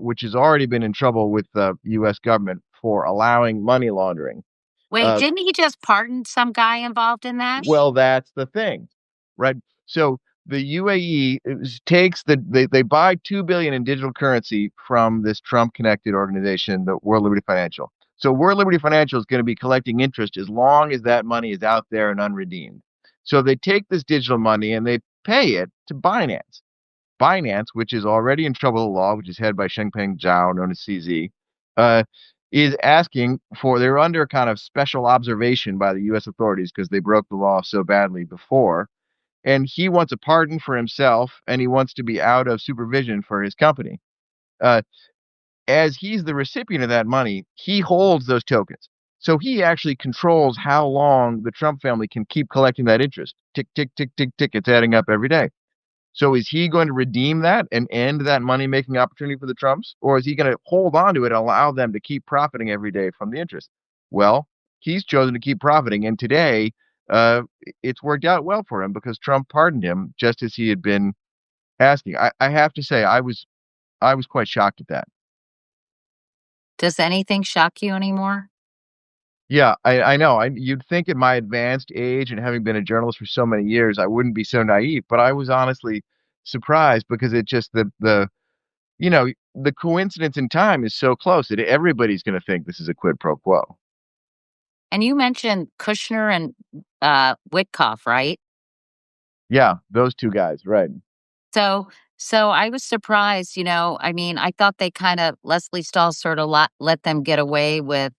C: which has already been in trouble with the U.S. government for allowing money laundering.
A: Wait,
C: Uh,
A: didn't he just pardon some guy involved in that?
C: Well, that's the thing, right? So the UAE takes they buy 2 billion in digital currency from this Trump connected organization, the World Liberty Financial. So World Liberty Financial is going to be collecting interest as long as that money is out there and unredeemed. So they take this digital money and they pay it to Binance. Binance, which is already in trouble with the law, which is headed by Changpeng Zhao, known as CZ, uh, is asking for, they're under kind of special observation by the U.S. authorities because they broke the law so badly before. And he wants a pardon for himself and he wants to be out of supervision for his company. Uh, as he's the recipient of that money, he holds those tokens. So he actually controls how long the Trump family can keep collecting that interest. Tick, tick, tick, tick, tick. It's adding up every day. So is he going to redeem that and end that money making opportunity for the Trumps? Or is he going to hold on to it and allow them to keep profiting every day from the interest? Well, he's chosen to keep profiting. And today, uh, it's worked out well for him because Trump pardoned him just as he had been asking. I have to say, I was quite shocked at that.
A: Does anything shock you anymore?
C: Yeah, I know. You'd think at my advanced age and having been a journalist for so many years, I wouldn't be so naive, but I was honestly surprised because it just the coincidence in time is so close that everybody's going to think this is a quid pro quo.
A: And you mentioned Kushner and Witkoff, right?
C: Yeah, those two guys, right?
A: So so I was surprised, I mean, I thought they kind of Leslie Stahl sort of let them get away with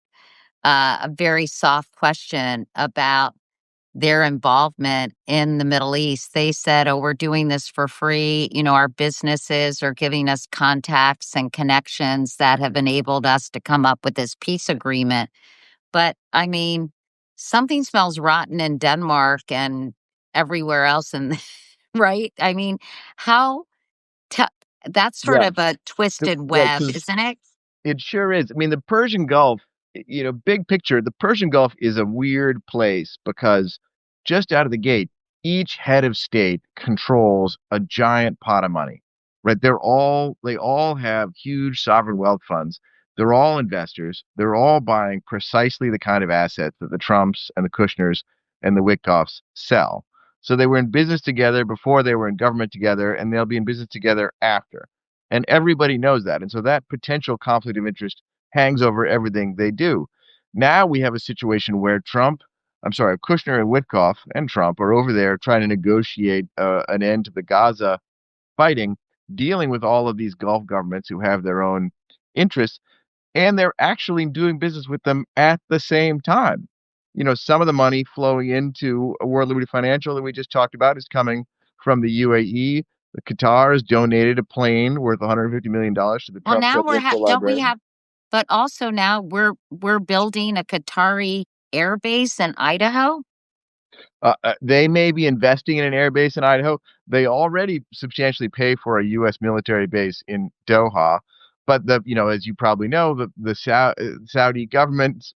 A: a very soft question about their involvement in the Middle East. They said, "Oh, we're doing this for free. Our businesses are giving us contacts and connections that have enabled us to come up with this peace agreement." But I mean, something smells rotten in Denmark and everywhere else and right? I mean, how t- that's sort
C: Yeah,
A: of a twisted
C: right.
A: web,
C: Because
A: isn't it?
C: it sure is. I mean, the Persian Gulf, big picture, the Persian Gulf is a weird place because just out of the gate, each head of state controls a giant pot of money, right? They all have huge sovereign wealth funds. They're all investors. They're all buying precisely the kind of assets that the Trumps and the Kushners and the Witkoffs sell. So they were in business together before they were in government together, and they'll be in business together after. And everybody knows that. And so that potential conflict of interest hangs over everything they do. Now we have a situation where Kushner and Witkoff and Trump are over there trying to negotiate an end to the Gaza fighting, dealing with all of these Gulf governments who have their own interests, and they're actually doing business with them at the same time. Some of the money flowing into World Liberty Financial that we just talked about is coming from the UAE. Qatar has donated a plane worth $150 million to the
A: Well,
C: Trump
A: now
C: Presidential
A: don't we
C: Library.
A: have but also now we're building a Qatari air base in Idaho?
C: They may be investing in an air base in Idaho. They already substantially pay for a U.S. military base in Doha. But as you probably know, the Saudi government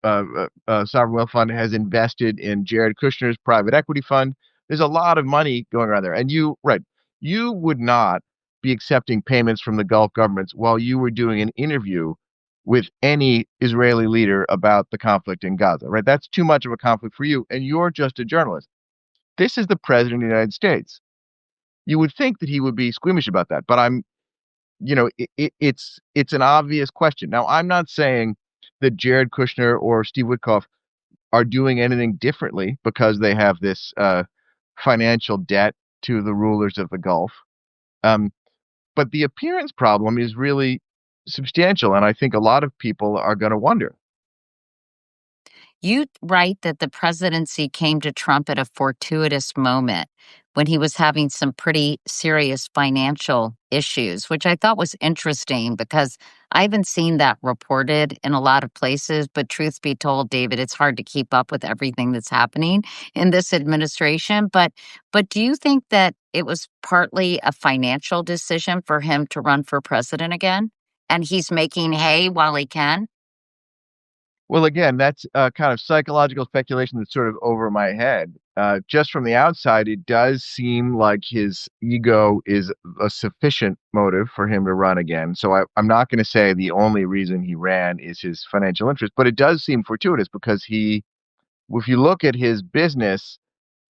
C: sovereign wealth fund has invested in Jared Kushner's private equity fund. There's a lot of money going around there. And you would not be accepting payments from the Gulf governments while you were doing an interview with any Israeli leader about the conflict in Gaza, right? That's too much of a conflict for you. And you're just a journalist. This is the president of the United States. You would think that he would be squeamish about that, but it's an obvious question. Now, I'm not saying that Jared Kushner or Steve Witkoff are doing anything differently because they have this financial debt to the rulers of the Gulf. Um, but the appearance problem is really substantial, and I think a lot of people are going to wonder.
A: You write that the presidency came to Trump at a fortuitous moment when he was having some pretty serious financial issues, which I thought was interesting because I haven't seen that reported in a lot of places. But truth be told, David, it's hard to keep up with everything that's happening in this administration. But do you think that it was partly a financial decision for him to run for president again? And he's making hay while he can?
C: Well, again, that's kind of psychological speculation that's sort of over my head. Just from the outside, it does seem like his ego is a sufficient motive for him to run again. So I'm not going to say the only reason he ran is his financial interest, but it does seem fortuitous because if you look at his business,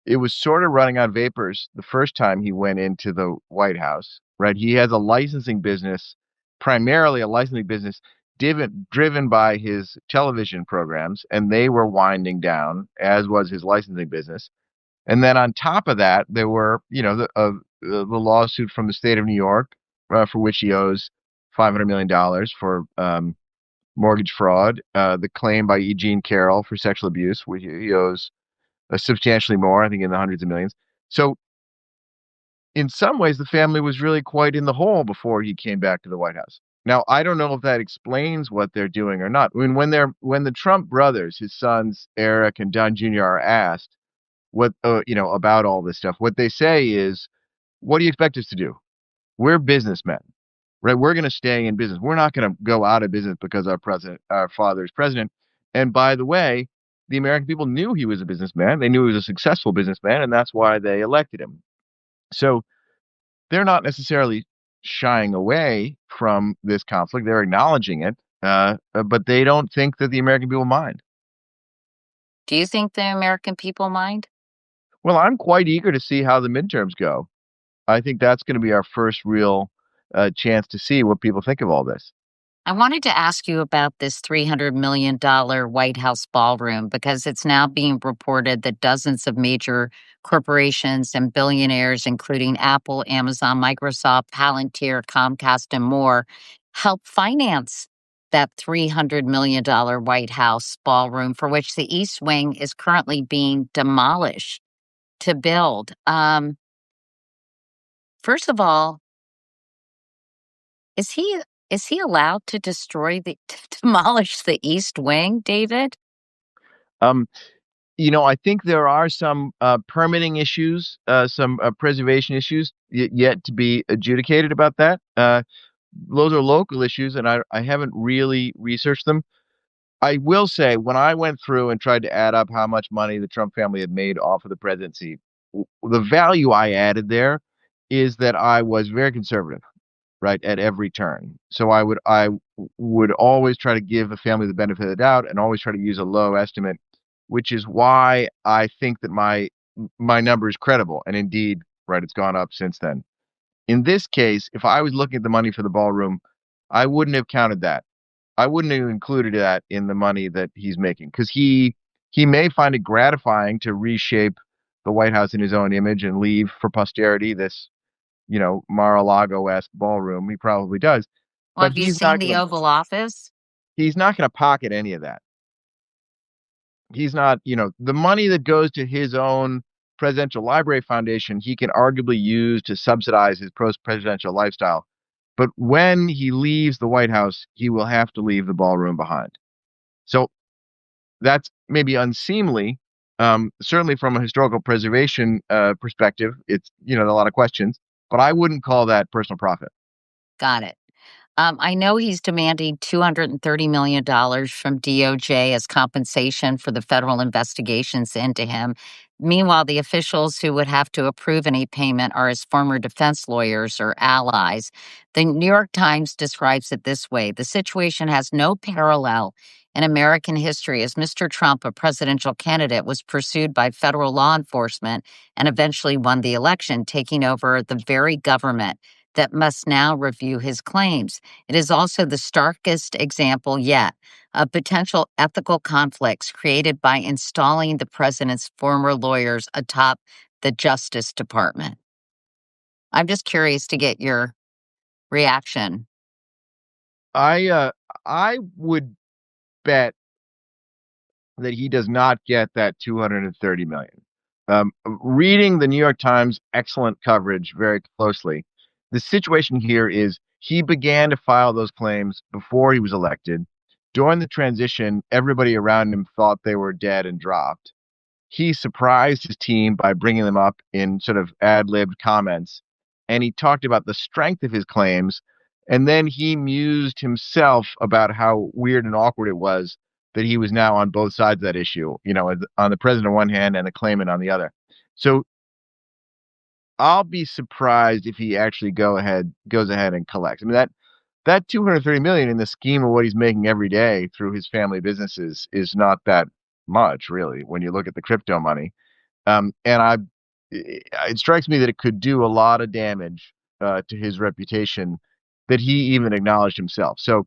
C: it was sort of running on vapors the first time he went into the White House, right? He has a licensing business, primarily a licensing business driven by his television programs, and they were winding down, as was his licensing business. And then on top of that, there were, the lawsuit from the state of New York, for which he owes $500 million for mortgage fraud, the claim by E. Jean Carroll for sexual abuse, which he owes substantially more, I think in the hundreds of millions. So in some ways, the family was really quite in the hole before he came back to the White House. Now, I don't know if that explains what they're doing or not. I mean, when the Trump brothers, his sons Eric and Don Jr., are asked what about all this stuff, what they say is, "What do you expect us to do? We're businessmen, right? We're going to stay in business. We're not going to go out of business because our father is president." And by the way, the American people knew he was a businessman. They knew he was a successful businessman, and that's why they elected him. So they're not necessarily shying away from this conflict. They're acknowledging it, but they don't think that the American people mind.
A: Do you think the American people mind?
C: Well, I'm quite eager to see how the midterms go. I think that's going to be our first real chance to see what people think of all this.
A: I wanted to ask you about this $300 million White House ballroom because it's now being reported that dozens of major corporations and billionaires, including Apple, Amazon, Microsoft, Palantir, Comcast, and more, helped finance that $300 million White House ballroom, for which the East Wing is currently being demolished to build. First of all, is he allowed to to demolish the East Wing, David?
C: Um, I think there are some permitting issues, some preservation issues yet to be adjudicated about that. Those are local issues, and I haven't really researched them. I will say, when I went through and tried to add up how much money the Trump family had made off of the presidency, the value I added there is that I was very conservative, right, at every turn. So I would always try to give the family the benefit of the doubt and always try to use a low estimate, which is why I think that my number is credible. And indeed, right, it's gone up since then. In this case, if I was looking at the money for the ballroom, I wouldn't have counted that. I wouldn't have included that in the money that he's making because he may find it gratifying to reshape the White House in his own image and leave for posterity this, Mar-a-Lago-esque ballroom. He probably does,
A: Well,
C: but
A: have you seen the Oval Office?
C: he's not gonna pocket any of that. He's not, the money that goes to his own presidential library foundation he can arguably use to subsidize his post-presidential lifestyle. But when he leaves the White House, he will have to leave the ballroom behind. So that's maybe unseemly. Certainly from a historical preservation perspective, it's, a lot of questions, but I wouldn't call that personal profit.
A: Got it. I know he's demanding $230 million from DOJ as compensation for the federal investigations into him. Meanwhile, the officials who would have to approve any payment are his former defense lawyers or allies. The New York Times describes it this way: the situation has no parallel in American history, as Mr. Trump, a presidential candidate, was pursued by federal law enforcement and eventually won the election, taking over the very government that must now review his claims. It is also the starkest example yet of potential ethical conflicts created by installing the president's former lawyers atop the Justice Department. I'm just curious to get your reaction.
C: I would bet that he does not get that 230 million. Reading the New York Times excellent coverage very closely, the situation here is he began to file those claims before he was elected. During the transition, everybody around him thought they were dead and dropped. He surprised his team by bringing them up in sort of ad-libbed comments, and he talked about the strength of his claims, and then he mused himself about how weird and awkward it was that he was now on both sides of that issue, on the president on one hand and the claimant on the other. So I'll be surprised if he actually goes ahead and collects. I mean, that 230 million in the scheme of what he's making every day through his family businesses is not that much, really, when you look at the crypto money. And it strikes me that it could do a lot of damage to his reputation that he even acknowledged himself. So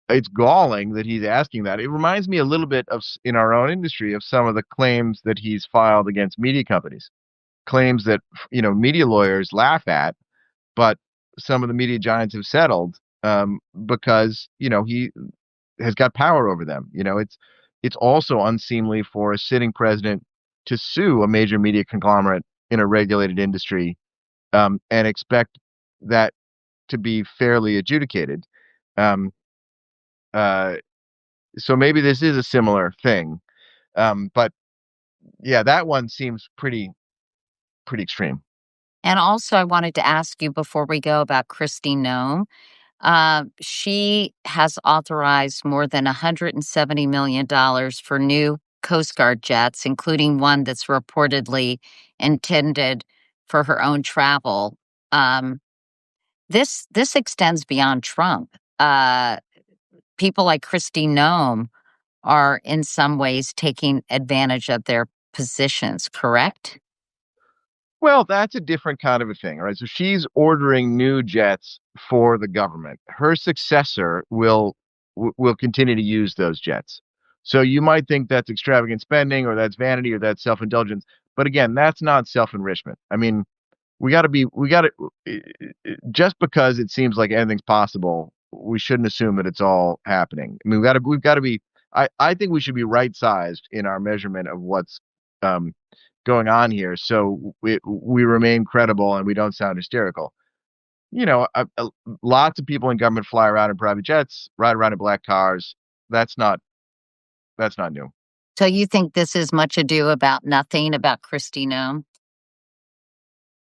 C: it's galling that he's asking that. It reminds me a little bit of, in our own industry, of some of the claims that he's filed against media companies, claims that, media lawyers laugh at, but some of the media giants have settled because, he has got power over them. It's also unseemly for a sitting president to sue a major media conglomerate in a regulated industry and expect that to be fairly adjudicated. Um, uh, so maybe this is a similar thing, but yeah, that one seems pretty extreme.
A: And also, I wanted to ask you before we go about Christy Nome. She has authorized more than $170 million for new Coast Guard jets, including one that's reportedly intended for her own travel. Um, this extends beyond Trump. People like Christy Nome are in some ways taking advantage of their positions, correct?
C: Well, that's a different kind of a thing, right? So she's ordering new jets for the government. Her successor will continue to use those jets. So you might think that's extravagant spending or that's vanity or that's self-indulgence, but again, that's not self-enrichment. I mean, we got to just because it seems like anything's possible, we shouldn't assume that it's all happening. I mean, we've got to be I think we should be right-sized in our measurement of what's um going on here, so we remain credible and we don't sound hysterical. Lots of people in government fly around in private jets, ride around in black cars. That's not new.
A: So you think this is much ado about nothing about Christy Nome?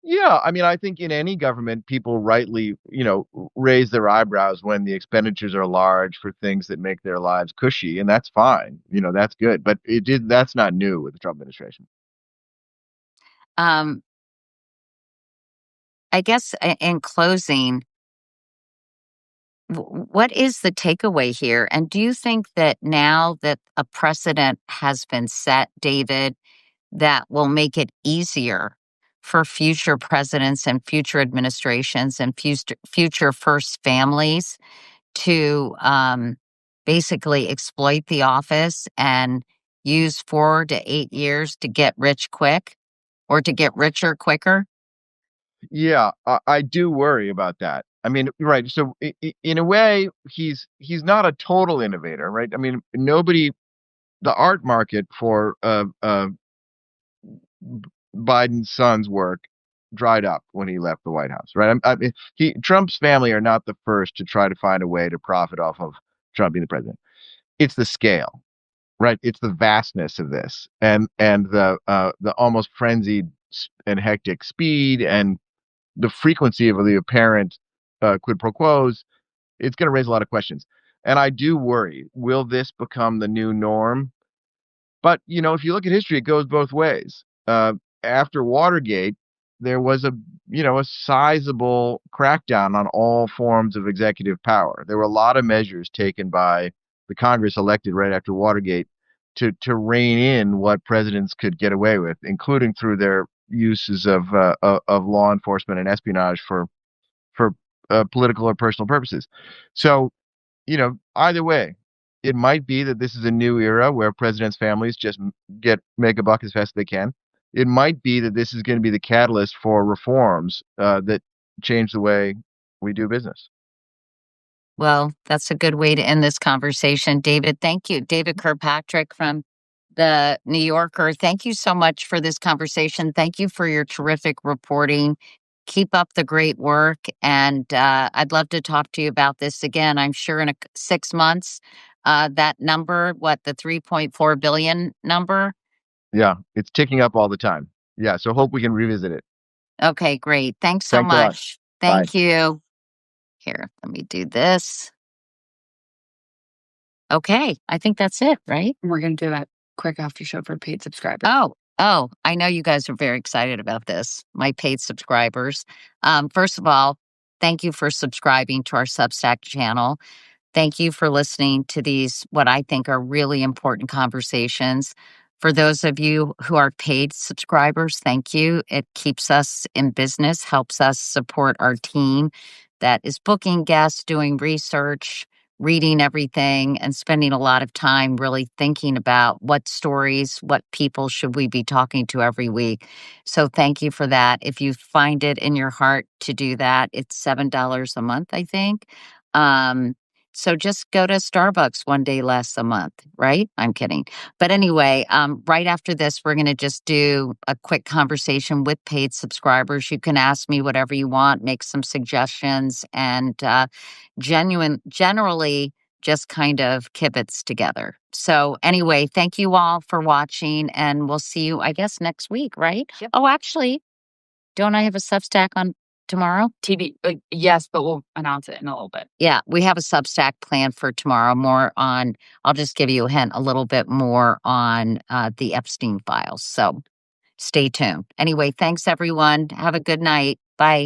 C: Yeah, I mean, I think in any government, people rightly, raise their eyebrows when the expenditures are large for things that make their lives cushy, and that's fine. That's good. But that's not new with the Trump administration.
A: Um, I guess in closing, what is the takeaway here? And do you think that now that a precedent has been set, David, that will make it easier for future presidents and future administrations and future first families to basically exploit the office and use 4 to 8 years to get rich quick or to get richer quicker?
C: Yeah, I do worry about that. I mean, right. So in a way, he's not a total innovator, right? I mean, the art market for Biden's son's work dried up when he left the White House, right? Trump's family are not the first to try to find a way to profit off of Trump being the president. It's the scale, right? It's the vastness of this, and the almost frenzied and hectic speed and the frequency of the apparent quid pro quos. It's going to raise a lot of questions, and I do worry: will this become the new norm? But if you look at history, it goes both ways. After Watergate, there was a sizable crackdown on all forms of executive power. There were a lot of measures taken by the Congress elected right after Watergate to rein in what presidents could get away with, including through their uses of law enforcement and espionage for political or personal purposes. So either way, it might be that this is a new era where presidents' families just make a buck as fast as they can. It might be that this is going to be the catalyst for reforms that change the way we do business.
A: Well, that's a good way to end this conversation. David, thank you. David Kirkpatrick from the New Yorker. Thank you so much for this conversation. Thank you for your terrific reporting. Keep up the great work. And I'd love to talk to you about this again. I'm sure in 6 months, that number, the 3.4 billion number?
C: Yeah, it's ticking up all the time. Yeah, so hope we can revisit it.
A: Okay, great. Thanks so
C: Thanks a lot.
A: much. Thank you. Here, let me do this. Okay, I think that's it, right?
D: We're going to do that quick after show for paid subscribers.
A: Oh, I know you guys are very excited about this, my paid subscribers. First of all, thank you for subscribing to our Substack channel. Thank you for listening to these, what I think are really important conversations. For those of you who are paid subscribers, thank you. It keeps us in business, helps us support our team that is booking guests, doing research, reading everything, and spending a lot of time really thinking about what stories, what people should we be talking to every week. So thank you for that. If you find it in your heart to do that, it's $7 a month, I think. So just go to Starbucks one day less a month, right? I'm kidding. But anyway, right after this, we're going to just do a quick conversation with paid subscribers. You can ask me whatever you want, make some suggestions, and generally just kind of kibitz together. So anyway, thank you all for watching, and we'll see you, I guess, next week, right?
D: Yep.
A: Oh, actually, don't I have a Substack on tomorrow?
D: TV, yes, but we'll announce it in a little bit.
A: Yeah, we have a Substack plan for tomorrow. I'll just give you a hint, a little bit more on the Epstein files. So stay tuned. Anyway, thanks everyone. Have a good night. Bye.